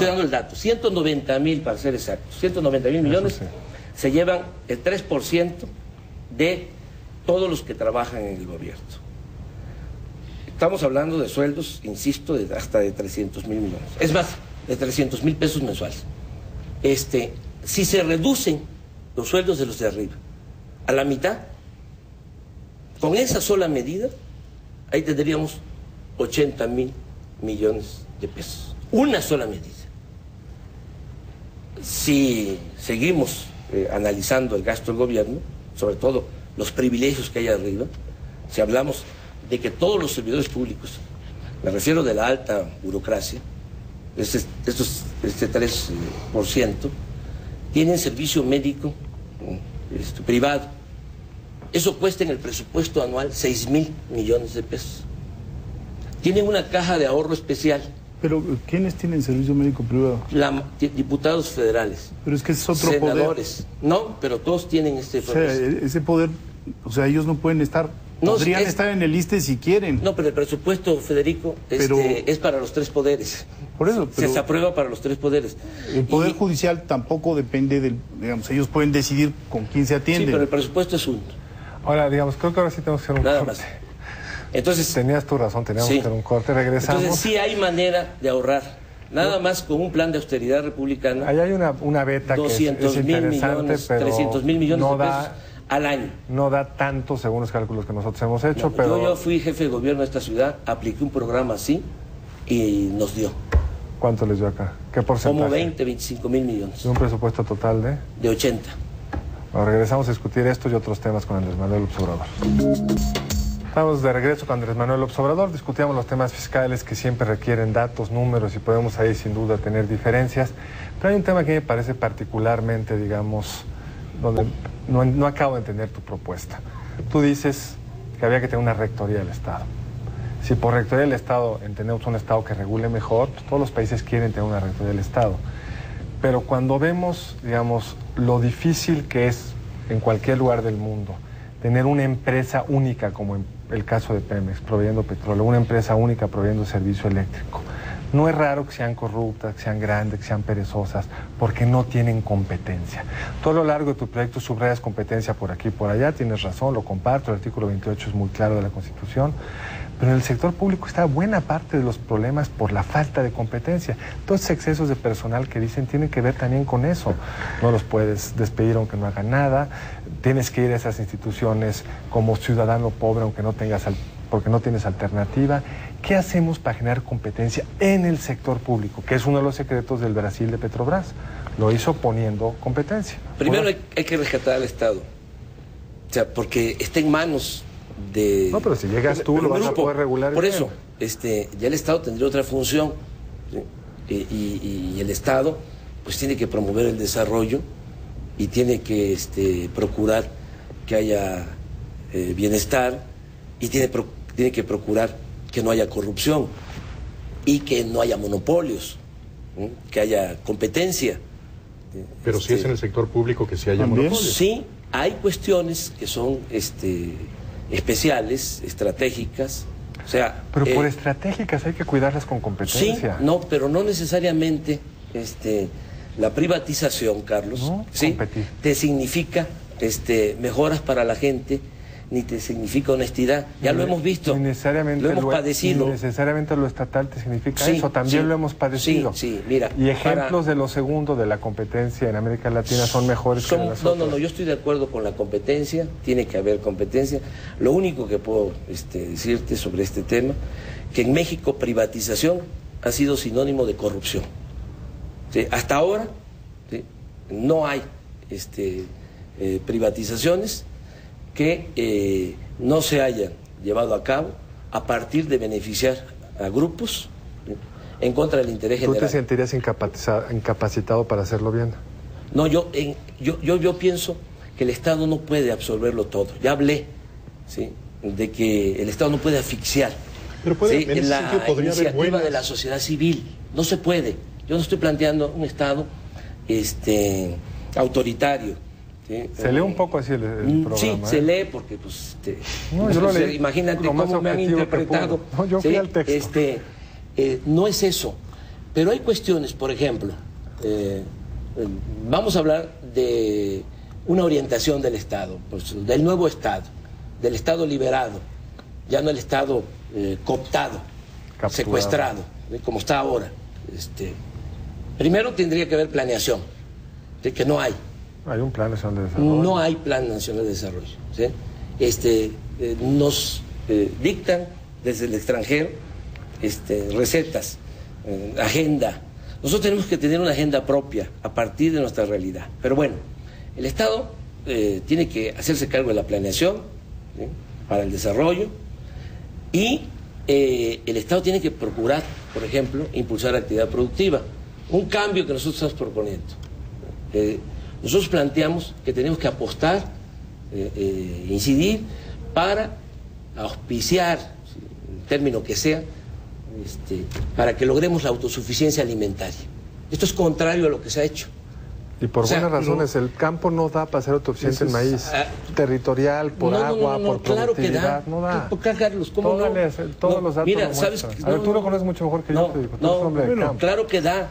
C: dando el dato. 190 mil, para ser exactos. 190 mil millones, sí, se llevan el 3% de todos los que trabajan en el gobierno. Estamos hablando de sueldos, insisto, hasta de 300,000 millones. Es más, de 300,000 pesos mensuales. Si se reducen los sueldos de los de arriba a la mitad, con esa sola medida, ahí tendríamos 80,000 millones de pesos. Una sola medida. Si seguimos analizando el gasto del gobierno, sobre todo los privilegios que hay arriba, si hablamos de que todos los servidores públicos, me refiero de la alta burocracia, este 3%, tienen servicio médico privado. Eso cuesta en el presupuesto anual 6,000 millones de pesos. Tienen una caja de ahorro especial.
B: Pero ¿quiénes tienen servicio médico privado?
C: Diputados federales.
B: Pero es que es otro
C: senadores.
B: poder.
C: No, pero todos tienen
B: O sea, ese poder, o sea, ellos no pueden estar, podrían estar en el ISSSTE si quieren.
C: No, pero el presupuesto, Federico, es para los tres poderes.
B: Por eso, pero
C: se aprueba para los tres poderes.
B: El Poder Judicial tampoco depende del, digamos, ellos pueden decidir con quién se atiende.
C: Sí, pero el presupuesto es uno.
D: Ahora, digamos, creo que ahora sí tenemos que hacer un
C: Nada
D: corte.
C: más. Entonces,
D: tenías tu razón, teníamos que hacer un corte, regresamos.
C: Entonces sí hay manera de ahorrar, nada más con un plan de austeridad republicana.
D: Ahí hay una beta que es
C: 200,000 millones,
D: pero
C: 300,000 millones
D: no
C: de pesos
D: da,
C: al año.
D: No da tanto según los cálculos que nosotros hemos hecho,
C: No,
D: pero...
C: Yo fui jefe de gobierno de esta ciudad, apliqué un programa así y nos dio.
D: ¿Cuánto les dio acá? ¿Qué porcentaje?
C: Como 25,000 millones.
D: ¿De un presupuesto total de?
C: De 80.
D: Bueno, regresamos a discutir esto y otros temas con Andrés Manuel López Obrador. Estamos de regreso con Andrés Manuel López Obrador, discutíamos los temas fiscales que siempre requieren datos, números y podemos ahí sin duda tener diferencias, pero hay un tema que me parece particularmente, digamos, donde no acabo de entender tu propuesta. Tú dices que había que tener una rectoría del Estado. Si por rectoría del Estado entendemos un Estado que regule mejor, pues todos los países quieren tener una rectoría del Estado. Pero cuando vemos, digamos, lo difícil que es en cualquier lugar del mundo tener una empresa única, como en el caso de Pemex, proveyendo petróleo, una empresa única proveyendo servicio eléctrico. No es raro que sean corruptas, que sean grandes, que sean perezosas, porque no tienen competencia. Todo lo largo de tu proyecto subrayas competencia por aquí y por allá, tienes razón, lo comparto, el artículo 28 es muy claro de la Constitución, pero en el sector público está buena parte de los problemas por la falta de competencia. Todos esos excesos de personal que dicen tienen que ver también con eso. No los puedes despedir aunque no hagan nada, tienes que ir a esas instituciones como ciudadano pobre aunque no tengas porque no tienes alternativa. ¿Qué hacemos para generar competencia en el sector público? Que es uno de los secretos del Brasil de Petrobras. Lo hizo poniendo competencia.
C: Primero hay que rescatar al Estado. O sea, porque está en manos de...
D: No, pero si llegas tú lo vas a poder regular.
C: Por
D: bien.
C: eso, ya el Estado tendría otra función. ¿Sí? Y el Estado pues tiene que promover el desarrollo y tiene que procurar que haya bienestar y tiene que procurar que no haya corrupción y que no haya monopolios, ¿sí? Que haya competencia.
F: Pero si es en el sector público que sí haya monopolios.
C: Sí, hay cuestiones que son especiales, estratégicas. O sea,
D: pero por estratégicas hay que cuidarlas con competencia.
C: Sí, no, pero no necesariamente la privatización, Carlos,
D: no,
C: ¿sí? Te significa mejoras para la gente, ni te significa honestidad. Ya lo hemos visto,
D: necesariamente
C: lo hemos padecido.
D: Necesariamente lo estatal te significa
C: sí,
D: eso, también
C: sí,
D: lo hemos padecido.
C: Sí, mira.
D: Y ejemplos de lo segundo, de la competencia en América Latina son mejores que en las otras.
C: No, yo estoy de acuerdo con la competencia, tiene que haber competencia. Lo único que puedo decirte sobre este tema, que en México privatización ha sido sinónimo de corrupción. ¿Sí? Hasta ahora, ¿sí? No hay privatizaciones que no se hayan llevado a cabo a partir de beneficiar a grupos, ¿sí? En contra del interés general.
D: ¿Tú te sentirías incapacitado para hacerlo bien?
C: No, yo pienso que el Estado no puede absorberlo todo. Ya hablé, ¿sí? De que el Estado no puede asfixiar.
F: Pero puede,
C: ¿sí?
F: en ese sentido podría haber
C: iniciativa
F: buenas...
C: de la sociedad civil. No se puede. Yo no estoy planteando un Estado autoritario. ¿Sí?
D: Se lee un poco así el programa.
C: Sí, se lee porque pues
D: no, yo lo leí.
C: Imagínate cómo me han interpretado.
D: No, yo fui
C: ¿sí?
D: al texto.
C: No es eso, pero hay cuestiones, por ejemplo, vamos a hablar de una orientación del Estado, pues, del nuevo Estado, del Estado liberado, ya no el Estado cooptado,
D: Capturado.
C: secuestrado, como está ahora. Primero tendría que haber planeación, de que no hay.
D: Hay un plan nacional de desarrollo.
C: No hay plan nacional de desarrollo. ¿Sí? Nos dictan desde el extranjero recetas, agenda. Nosotros tenemos que tener una agenda propia a partir de nuestra realidad. Pero bueno, el Estado tiene que hacerse cargo de la planeación, ¿sí?, para el desarrollo, y el Estado tiene que procurar, por ejemplo, impulsar la actividad productiva. Un cambio que nosotros estamos proponiendo. Nosotros planteamos que tenemos que apostar, incidir para auspiciar, el término que sea, para que logremos la autosuficiencia alimentaria. Esto es contrario a lo que se ha hecho.
D: Y por buenas razones, el campo no da para ser autosuficiente en maíz. Territorial, por agua, por
C: claro que da.
D: No da.
C: Carlos, ¿cómo no?
D: Todos los datos
C: mira,
D: lo
C: ¿sabes?
D: muestran. A ver, tú lo conoces mucho mejor que yo, te digo. Tú eres hombre de campo.
C: Claro que da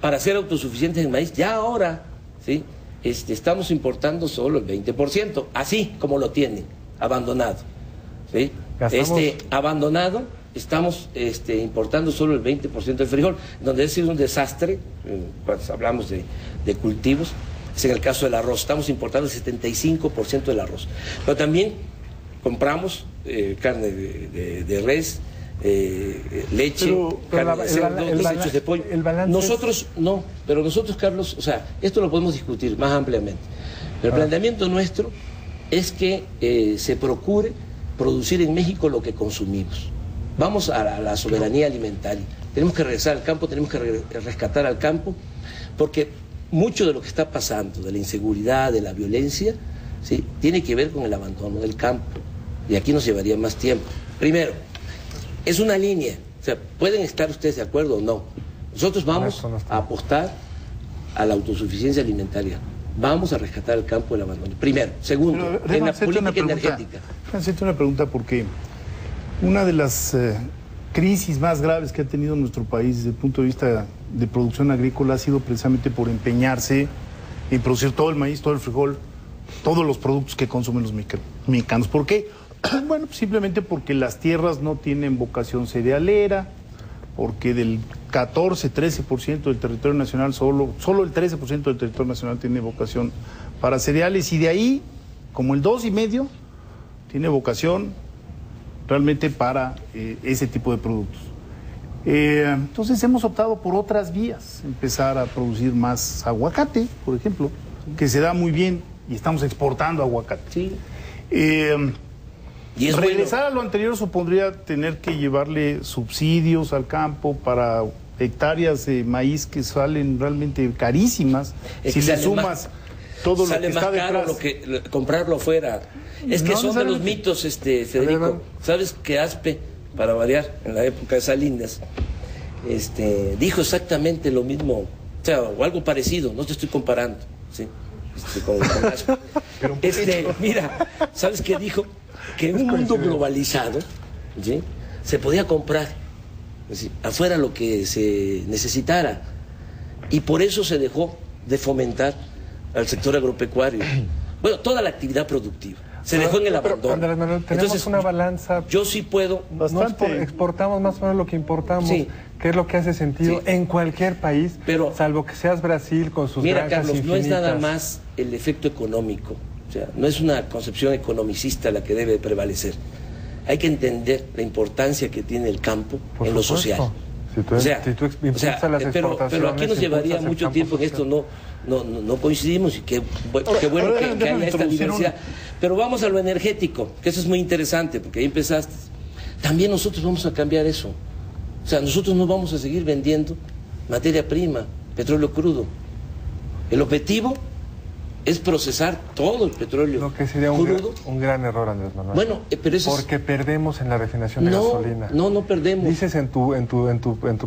C: para ser autosuficientes en maíz. Ya ahora, ¿sí?, estamos importando solo el 20%, así como lo tienen, abandonado. ¿Sí? Abandonado, estamos importando solo el 20% del frijol, donde ha sido un desastre, cuando hablamos de cultivos. Es en el caso del arroz, estamos importando el 75% del arroz. Pero también compramos carne de res, leche, carne de cerdo, desechos de pollo. Nosotros no, pero nosotros, Carlos, o sea, esto lo podemos discutir más ampliamente. Pero el planteamiento nuestro es que se procure producir en México lo que consumimos. Vamos a la soberanía alimentaria. Tenemos que regresar al campo, tenemos que rescatar al campo, porque mucho de lo que está pasando, de la inseguridad, de la violencia, ¿sí?, tiene que ver con el abandono del campo. Y aquí nos llevaría más tiempo. Primero, es una línea. O sea, pueden estar ustedes de acuerdo o no. Nosotros vamos a apostar a la autosuficiencia alimentaria. Vamos a rescatar el campo del abandono. Primero. Segundo, en la política energética.
B: Hacerte una pregunta, porque una de las crisis más graves que ha tenido nuestro país desde el punto de vista de producción agrícola ha sido precisamente por empeñarse en producir todo el maíz, todo el frijol, todos los productos que consumen los mexicanos. ¿Por qué? Bueno, simplemente porque las tierras no tienen vocación cerealera, porque del 14-13% del territorio nacional, solo el 13% del territorio nacional tiene vocación para cereales, y de ahí, como el 2,5%, tiene vocación realmente para ese tipo de productos. Entonces hemos optado por otras vías, empezar a producir más aguacate, por ejemplo, que se da muy bien y estamos exportando aguacate.
C: Sí.
B: Y regresar a lo anterior supondría tener que llevarle subsidios al campo para hectáreas de maíz que salen realmente carísimas. Si le sumas todo lo que está detrás. Sale más caro
C: que comprarlo afuera. Es que son de los mitos, Federico. ¿Sabes que Aspe, para variar, en la época de Salinas, dijo exactamente lo mismo, o sea, o algo parecido, no te estoy comparando, ¿sí? Con Aspe. Mira, ¿sabes qué dijo? Que en un mundo globalizado, ¿sí?, se podía comprar, ¿sí?, afuera lo que se necesitara, y por eso se dejó de fomentar al sector agropecuario. Bueno, toda la actividad productiva se dejó en el abandono.
D: Andrés Manuel, tenemos
C: entonces
D: una balanza.
C: Yo sí puedo.
D: Exportamos más o menos lo que importamos,
C: sí,
D: que es lo que hace sentido, sí, en cualquier país,
C: pero,
D: salvo que seas Brasil con sus
C: mira,
D: granjas
C: Carlos,
D: infinitas.
C: no es nada más el efecto económico. O sea, no es una concepción economicista la que debe prevalecer. Hay que entender la importancia que tiene el campo en lo social. Pero aquí nos llevaría mucho tiempo en esto, no coincidimos, y qué bueno que haya esta diversidad. Pero vamos a lo energético, que eso es muy interesante, porque ahí empezaste. También nosotros vamos a cambiar eso. O sea, nosotros no vamos a seguir vendiendo materia prima, petróleo crudo. El objetivo es procesar todo el petróleo
D: lo que sería un gran error, Andrés Manuel.
C: Bueno, pero eso
D: porque perdemos en la refinación de gasolina.
C: No perdemos.
D: Dices en tu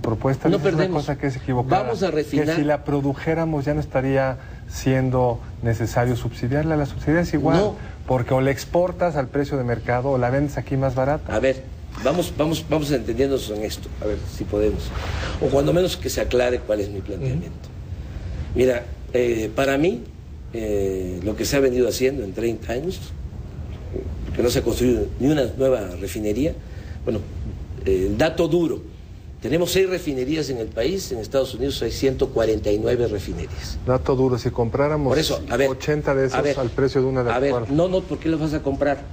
D: propuesta,
C: no
D: dices
C: perdemos.
D: Una cosa que es equivocada.
C: Vamos a refinar.
D: Que si la produjéramos ya no estaría siendo necesario subsidiarla. La subsidia es igual, porque o la exportas al precio de mercado o la vendes aquí más barata.
C: A ver, vamos entendiéndonos en esto, a ver si podemos. O cuando menos que se aclare cuál es mi planteamiento. Mira, para mí, lo que se ha venido haciendo en 30 años, que no se ha construido ni una nueva refinería. Bueno, el dato duro, tenemos 6 refinerías en el país, en Estados Unidos hay 149 refinerías.
D: Dato duro, si compráramos
C: Por eso, a ver,
D: 80 de esos al precio de una de actual.
C: No, ¿por qué los vas a comprar?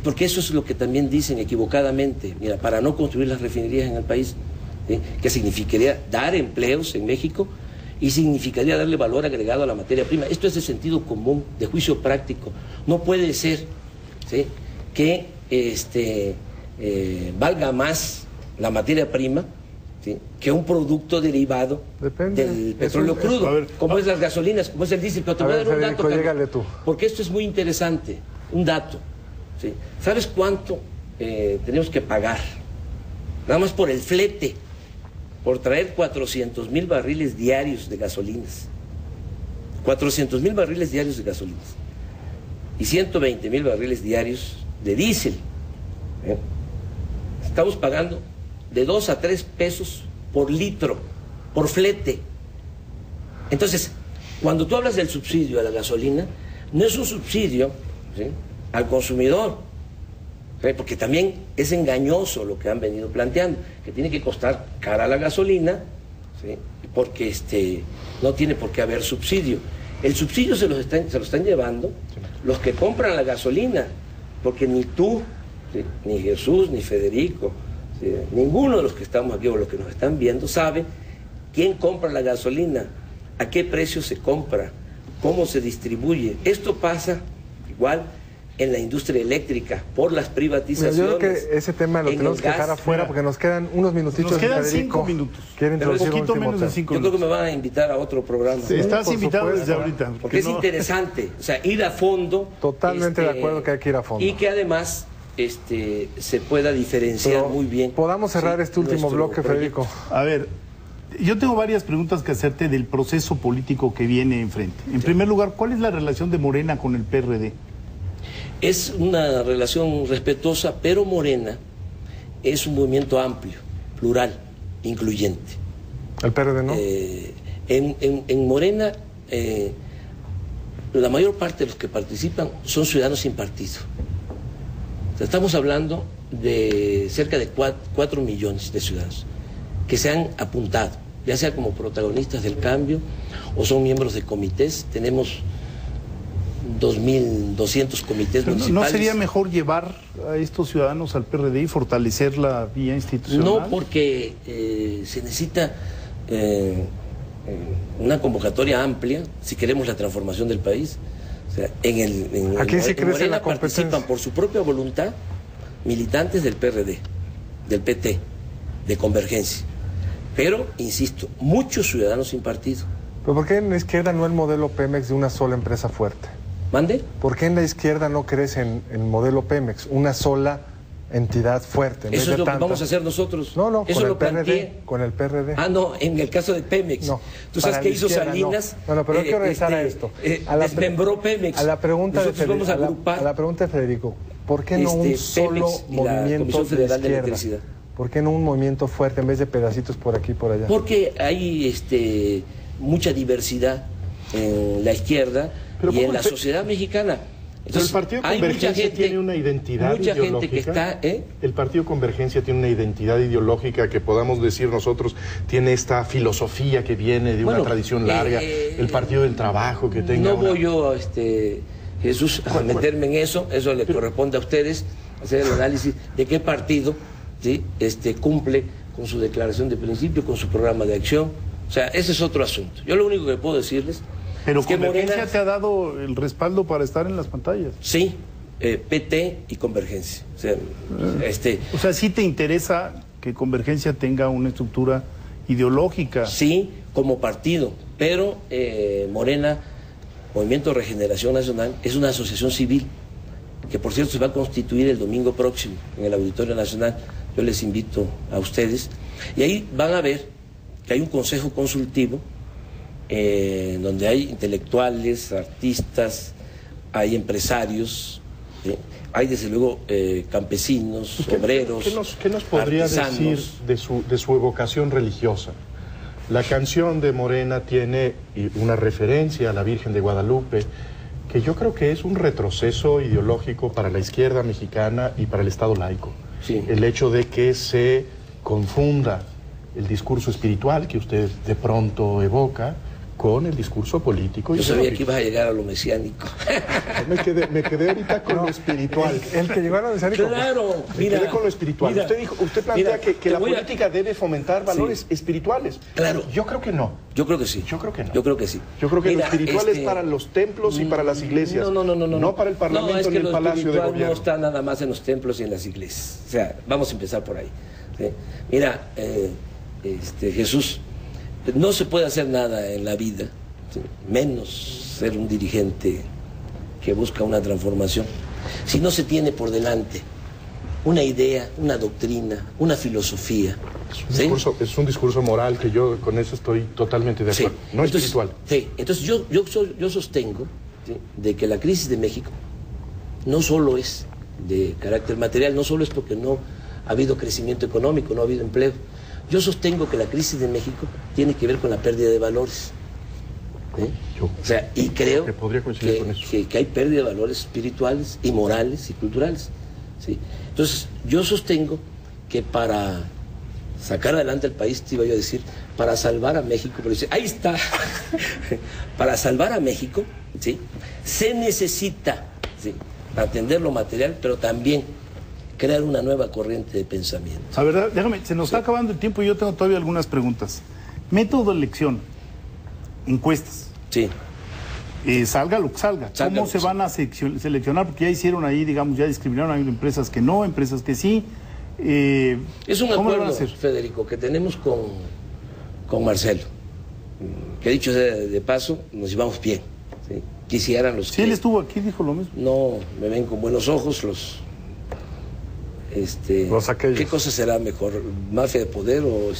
C: Porque eso es lo que también dicen equivocadamente. Mira, para no construir las refinerías en el país, ¿sí? Que significaría dar empleos en México y significaría darle valor agregado a la materia prima. Esto es de sentido común, de juicio práctico. No puede ser, ¿sí? Que valga más la materia prima, ¿sí? Que un producto derivado del petróleo crudo, como es las gasolinas, como es el diésel. Pero te voy a dar un dato,
D: Carlos,
C: porque esto es muy interesante, un dato. ¿Sí? ¿Sabes cuánto tenemos que pagar? Nada más por el flete, por traer 400,000 barriles diarios de gasolinas. 400,000 barriles diarios de gasolinas. Y 120,000 barriles diarios de diésel. Estamos pagando de 2 a 3 pesos por litro, por flete. Entonces, cuando tú hablas del subsidio a la gasolina, no es un subsidio, ¿sí?, al consumidor, ¿sí?, porque también es engañoso lo que han venido planteando, que tiene que costar cara la gasolina, ¿sí?, porque no tiene por qué haber subsidio. El subsidio se lo están llevando los que compran la gasolina, porque ni tú, ¿sí?, ni Jesús, ni Federico, ¿sí?, ninguno de los que estamos aquí o los que nos están viendo sabe quién compra la gasolina, a qué precio se compra, cómo se distribuye. Esto pasa igual en la industria eléctrica, por las privatizaciones.
D: Mira, yo creo que ese tema lo tenemos que dejar afuera porque nos quedan unos minutitos.
B: Nos quedan
D: Federico.
B: 5 minutos.
D: Quiero introducir
B: un poquito menos de 5 minutos.
C: Yo creo que me van a invitar a otro programa.
B: Sí, estás
D: por
B: invitado
D: supuesto,
B: desde ahorita.
C: Porque es interesante, o sea, ir a fondo.
D: Totalmente de acuerdo que hay que ir a fondo.
C: Y que además se pueda diferenciar muy bien.
D: Podamos cerrar este último bloque, Federico.
B: A ver, yo tengo varias preguntas que hacerte del proceso político que viene enfrente. En primer lugar, ¿cuál es la relación de Morena con el PRD?
C: Es una relación respetuosa, pero Morena es un movimiento amplio, plural, incluyente.
D: ¿El PRD no?
C: En Morena, la mayor parte de los que participan son ciudadanos sin partido. O sea, estamos hablando de cerca de 4 millones de ciudadanos que se han apuntado, ya sea como protagonistas del cambio o son miembros de comités. Tenemos 2.200 comités municipales.
B: ¿No sería mejor llevar a estos ciudadanos al PRD y fortalecer la vía institucional?
C: No, porque se necesita una convocatoria amplia si queremos la transformación del país. O sea,
D: Aquí sí crece
C: Morena
D: la competencia.
C: participan por su propia voluntad militantes del PRD, del PT, de Convergencia. Pero, insisto, muchos ciudadanos sin partido.
D: ¿Pero por qué en la izquierda no el modelo Pemex de una sola empresa fuerte?
C: ¿Mande?
D: ¿Por qué en la izquierda no crees en el modelo Pemex, una sola entidad fuerte? En vez
C: Eso
D: de
C: es lo que
D: tantas?
C: vamos a hacer nosotros.
D: No,
C: eso
D: con
C: lo
D: el PRD.
C: planteé.
D: Con el PRD.
C: Ah, no, en el caso de Pemex.
D: No,
C: Tú sabes
D: para
C: que
D: la
C: hizo
D: izquierda,
C: Salinas.
D: No, pero quiero regresar a esto.
C: Desmembró Pemex.
D: A la pregunta
C: Nosotros vamos a agrupar.
D: a la pregunta de Federico, ¿por qué no un solo
C: Pemex y la
D: movimiento
C: Comisión
D: de
C: Federal de
D: izquierda?
C: Electricidad.
D: ¿Por qué no un movimiento fuerte en vez de pedacitos por aquí y por allá?
C: Porque hay mucha diversidad en la izquierda
E: Pero
C: y en
E: ¿cómo
C: la sociedad mexicana.
E: Pero el Partido
C: hay mucha
E: Convergencia
C: gente,
E: tiene una identidad
C: mucha
E: ideológica.
C: gente que está,
E: El Partido Convergencia tiene una identidad ideológica que podamos decir nosotros, tiene esta filosofía que viene de una tradición larga, el Partido del Trabajo que tenga.
C: No voy yo, Jesús, a meterme en eso le corresponde a ustedes hacer el análisis de qué partido, ¿sí?, cumple con su declaración de principio, con su programa de acción. O sea, ese es otro asunto. Yo lo único que puedo decirles
B: Pero
C: es que
B: Convergencia
C: Morena,
B: te ha dado el respaldo para estar en las pantallas.
C: sí, PT y Convergencia. O sea,
B: O sea, sí te interesa que Convergencia tenga una estructura ideológica.
C: sí, como partido, pero Morena, Movimiento de Regeneración Nacional, es una asociación civil que, por cierto, se va a constituir el domingo próximo en el Auditorio Nacional. Yo les invito a ustedes. Y ahí van a ver que hay un consejo consultivo donde hay intelectuales, artistas, hay empresarios, hay desde luego campesinos, obreros,
E: ¿Qué nos podría
C: artesanos.
E: decir de su evocación religiosa? La canción de Morena tiene una referencia a la Virgen de Guadalupe que yo creo que es un retroceso ideológico para la izquierda mexicana y para el Estado laico.
C: Sí.
E: El hecho de que se confunda el discurso espiritual que usted de pronto evoca con el discurso político.
C: Yo sabía que ibas a llegar a lo mesiánico.
E: Me quedé ahorita con lo espiritual.
D: El que llegó a lo mesiánico.
C: Claro,
E: Me quedé con lo espiritual.
C: Mira,
E: usted plantea que la
C: voy a-
E: política debe fomentar valores espirituales.
C: Claro.
E: Yo creo que no.
C: Yo creo que sí.
E: Yo creo que no.
C: Yo creo que sí.
E: Yo creo que
C: Mira,
E: lo espiritual es para los templos y para las iglesias.
C: No
E: para el Parlamento
C: es que
E: ni el
C: lo
E: Palacio de
C: espiritual
E: Gobierno.
C: no está nada más en los templos y en las iglesias. O sea, vamos a empezar por ahí. ¿Sí? Mira, Jesús, no se puede hacer nada en la vida, ¿sí? Menos ser un dirigente que busca una transformación, si no se tiene por delante una idea, una doctrina, una filosofía. ¿Sí?
E: Es un discurso moral que yo con eso estoy totalmente de acuerdo.
C: Sí.
E: No
C: Entonces,
E: espiritual.
C: Sí, entonces yo sostengo, ¿sí?, de que la crisis de México no solo es de carácter material, no solo es porque no ha habido crecimiento económico, no ha habido empleo. Yo sostengo que la crisis de México tiene que ver con la pérdida de valores.
E: Yo
C: O sea, y creo
E: que podría coincidir con eso.
C: que hay pérdida de valores espirituales y morales y culturales. ¿Sí? Entonces, yo sostengo que para sacar adelante el país, te iba yo a decir, para salvar a México, pero dice, ahí está, para salvar a México, ¿sí?, se necesita, ¿sí?, atender lo material, pero también crear una nueva corriente de pensamiento.
B: La verdad, déjame, se nos está acabando el tiempo y yo tengo todavía algunas preguntas. Método de elección, encuestas.
C: Sí.
B: Salga lo que salga.
C: Salga
B: ¿Cómo
C: lo
B: se
C: que
B: van a seleccionar? Porque ya hicieron ahí, digamos, ya discriminaron, hay empresas que no, empresas que sí.
C: Es un
B: ¿cómo lo van a
C: acuerdo,
B: hacer?
C: Federico, que tenemos con Marcelo, que dicho sea de paso, nos llevamos bien. ¿Sí? Quisieran los
B: Sí,
C: que
B: él estuvo aquí, dijo lo mismo.
C: no me ven con buenos ojos los
D: aquellos.
C: ¿qué cosa será mejor? ¿Mafia de poder o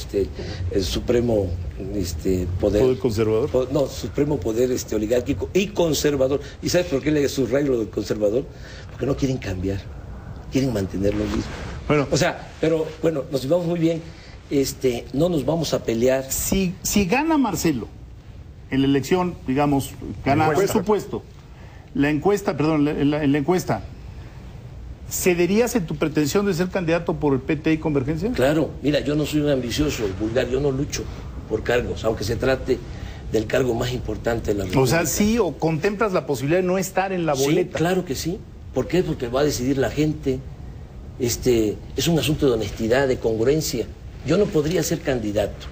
C: el supremo poder?
B: ¿Poder conservador?
C: No, supremo poder oligárquico y conservador. ¿Y sabes por qué le subrayo lo del conservador? Porque no quieren cambiar, quieren mantener lo mismo.
B: Bueno,
C: O sea, pero bueno, nos llevamos muy bien, no nos vamos a pelear.
B: si gana Marcelo en la elección, digamos, gana por supuesto, la encuesta, perdón, en la encuesta, ¿cederías en tu pretensión de ser candidato por el PT y Convergencia?
C: Claro, mira, yo no soy un ambicioso, vulgar, yo no lucho por cargos, aunque se trate del cargo más importante de la República.
B: O sea, sí, o contemplas la posibilidad de no estar en la
C: Sí,
B: boleta.
C: claro que sí. ¿Por qué? Porque va a decidir la gente. Es un asunto de honestidad, de congruencia. Yo no podría ser candidato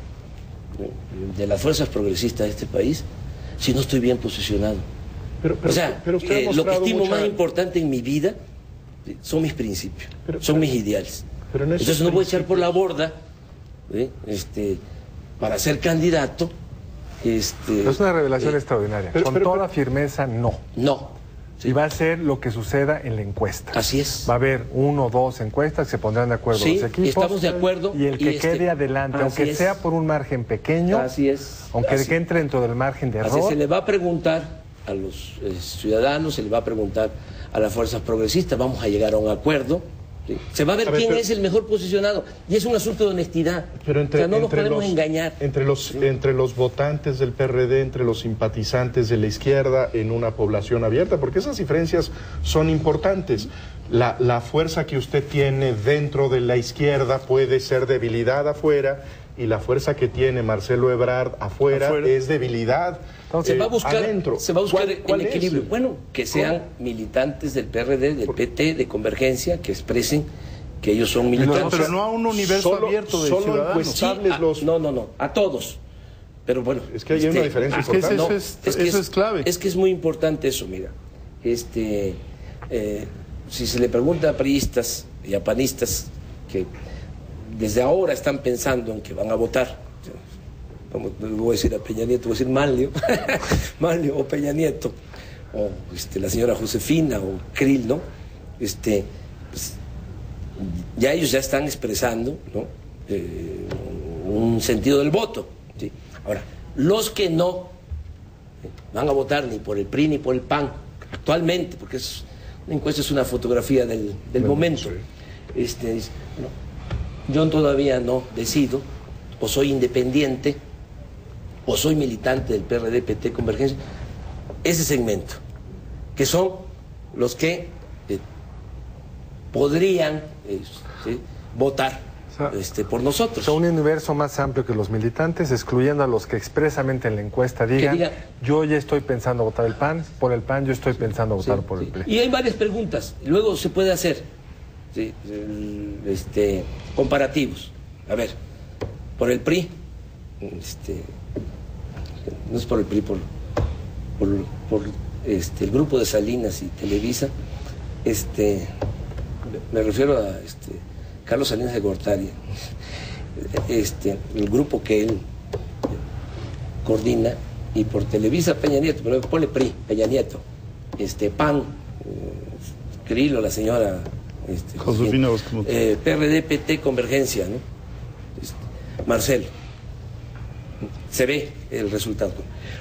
C: de las fuerzas progresistas de este país si no estoy bien posicionado.
E: Pero usted ha
C: lo que
E: mostrado
C: estimo
E: mucha-
C: más importante en mi vida son mis principios, son mis ideales.
E: pero en esos
C: Entonces no voy a echar por la borda, para ser candidato.
D: Es una revelación extraordinaria.
E: pero-
D: Con
E: pero-
D: toda firmeza, no.
C: No.
D: Y va a ser lo que suceda en la encuesta.
C: Así es.
D: Va a haber 1 o 2 encuestas que se pondrán de acuerdo
C: Sí,
D: los equipos.
C: estamos de acuerdo.
D: Y el que quede adelante,
C: así
D: aunque
C: es.
D: sea por un margen pequeño,
C: Así es.
D: aunque
C: Así-
D: que entre dentro del margen de
C: Así
D: error,
C: se le va a preguntar a los ciudadanos, se le va a preguntar a las fuerzas progresistas, vamos a llegar a un acuerdo. ¿sí? Se va a ver
E: A ver,
C: quién
E: pero-
C: es el mejor posicionado. Y es un asunto de honestidad.
E: Pero
C: o sea, no nos podemos engañar.
E: Entre los votantes del PRD, entre los simpatizantes de la izquierda en una población abierta, porque esas diferencias son importantes. La fuerza que usted tiene dentro de la izquierda puede ser debilidad afuera, y la fuerza que tiene Marcelo Ebrard afuera. Es debilidad
C: Se va a buscar,
E: adentro.
C: se va a buscar
E: ¿Cuál
C: el
E: es?
C: equilibrio. Bueno, que sean militantes del PRD, del PT, de Convergencia, que expresen que ellos son militantes.
B: Pero no a un universo abierto de
E: solo
B: ciudadanos.
E: encuestables los...
C: No, a todos. Pero bueno.
E: Es que hay una diferencia
B: es que
E: importante.
B: eso es clave.
C: Es que es muy importante eso, mira. Si se le pregunta a priistas y a panistas que desde ahora están pensando en que van a votar, no voy a decir a Peña Nieto, voy a decir Manlio, Manlio o Peña Nieto, o la señora Josefina o Krill, ¿no? Pues, ya ellos ya están expresando, ¿no? Un sentido del voto, ¿sí? Ahora, los que no van a votar ni por el PRI ni por el PAN, actualmente, porque una encuesta es una fotografía del momento, no, yo todavía no decido, o soy independiente, o soy militante del PRD, PT, Convergencia, ese segmento que son los que podrían ¿sí? votar por nosotros.
D: Un universo más amplio que los militantes, excluyendo a los que expresamente en la encuesta digan, yo ya estoy pensando votar por el PAN, yo estoy pensando votar por el PRI.
C: Y hay varias preguntas, luego se puede hacer ¿sí? Comparativos. A ver, por el PRI, no es por el PRI, por el grupo de Salinas y Televisa, me refiero a Carlos Salinas de Gortari, el grupo que él coordina, y por Televisa Peña Nieto, pero ponle PRI, Peña Nieto, PAN, Crilo, la señora
B: Josefina
C: PRD, PT, Convergencia, ¿no? Marcelo. Se ve el resultado.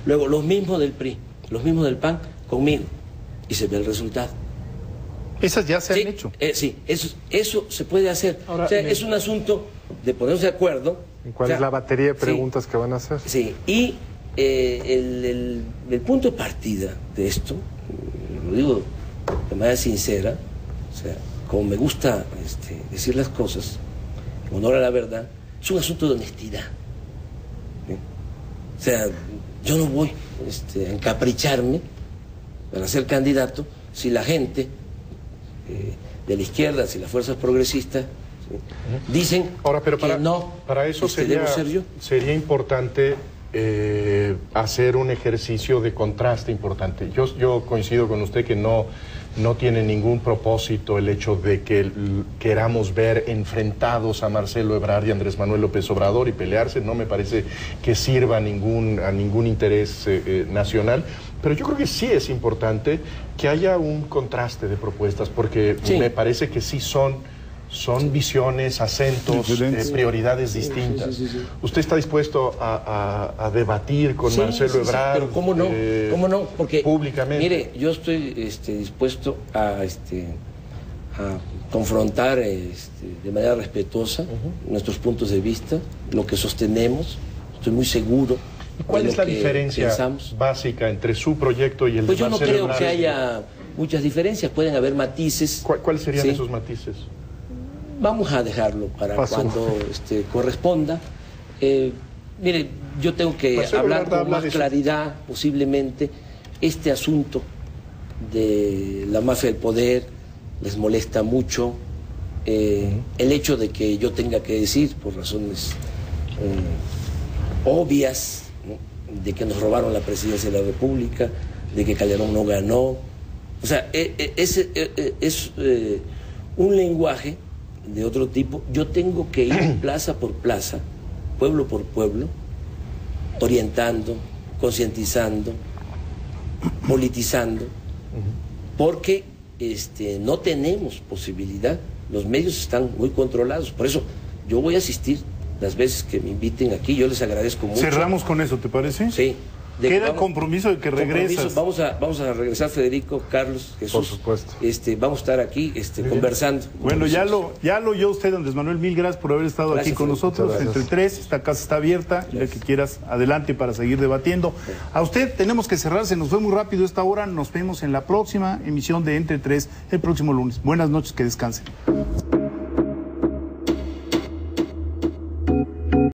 C: Luego, los mismos del PRI, los mismos del PAN, conmigo, y se ve el resultado.
B: Esas ya se han hecho.
C: Sí, eso se puede hacer. Ahora, o sea, es un asunto de ponerse de acuerdo.
D: ¿Cuál es la batería de preguntas que van a hacer?
C: Sí, y el punto de partida de esto, lo digo de manera sincera, o sea, como me gusta decir las cosas, en honor a la verdad, es un asunto de honestidad. ¿Sí? O sea, yo no voy a encapricharme para ser candidato si la gente de la izquierda, si las fuerzas progresistas dicen
F: para eso
C: debo ser yo.
F: Sería importante hacer un ejercicio de contraste importante. Yo coincido con usted que no tiene ningún propósito el hecho de que queramos ver enfrentados a Marcelo Ebrard y Andrés Manuel López Obrador y pelearse. No me parece que sirva a ningún interés nacional. Pero yo creo que sí es importante que haya un contraste de propuestas, porque me parece que sí son visiones, acentos, prioridades distintas. Sí. ¿Usted está dispuesto a debatir con Marcelo Ebrard?
C: Pero ¿cómo no? Porque,
F: públicamente.
C: Mire, yo estoy dispuesto a confrontar de manera respetuosa nuestros puntos de vista, lo que sostenemos. Estoy muy seguro.
F: ¿Y cuál es la diferencia básica entre su proyecto y el de Marcelo Ebrard?
C: Pues yo no creo que haya muchas diferencias, pueden haber matices.
F: ¿Cuáles serían esos matices?
C: Vamos a dejarlo para cuando corresponda. Mire, yo tengo que hablar con más claridad, posiblemente. Este asunto de la mafia del poder les molesta mucho. El hecho de que yo tenga que decir, por razones obvias, ¿no?, de que nos robaron la presidencia de la República, de que Calderón no ganó. O sea, es un lenguaje de otro tipo. Yo tengo que ir plaza por plaza, pueblo por pueblo, orientando, concientizando, politizando, porque no tenemos posibilidad, los medios están muy controlados. Por eso yo voy a asistir las veces que me inviten aquí, yo les agradezco mucho.
B: Cerramos con eso, ¿te parece?
C: Sí.
B: Queda el compromiso de que regresas.
C: Vamos a regresar, Federico, Carlos, Jesús.
D: Por supuesto.
C: Vamos a estar aquí conversando.
B: Bueno, ya lo oyó usted, Andrés Manuel, mil gracias por haber estado aquí con nosotros. Entre tres, esta casa está abierta, ya que quieras, adelante para seguir debatiendo. A usted tenemos que cerrar, se nos fue muy rápido esta hora, nos vemos en la próxima emisión de Entre Tres, el próximo lunes. Buenas noches, que descansen.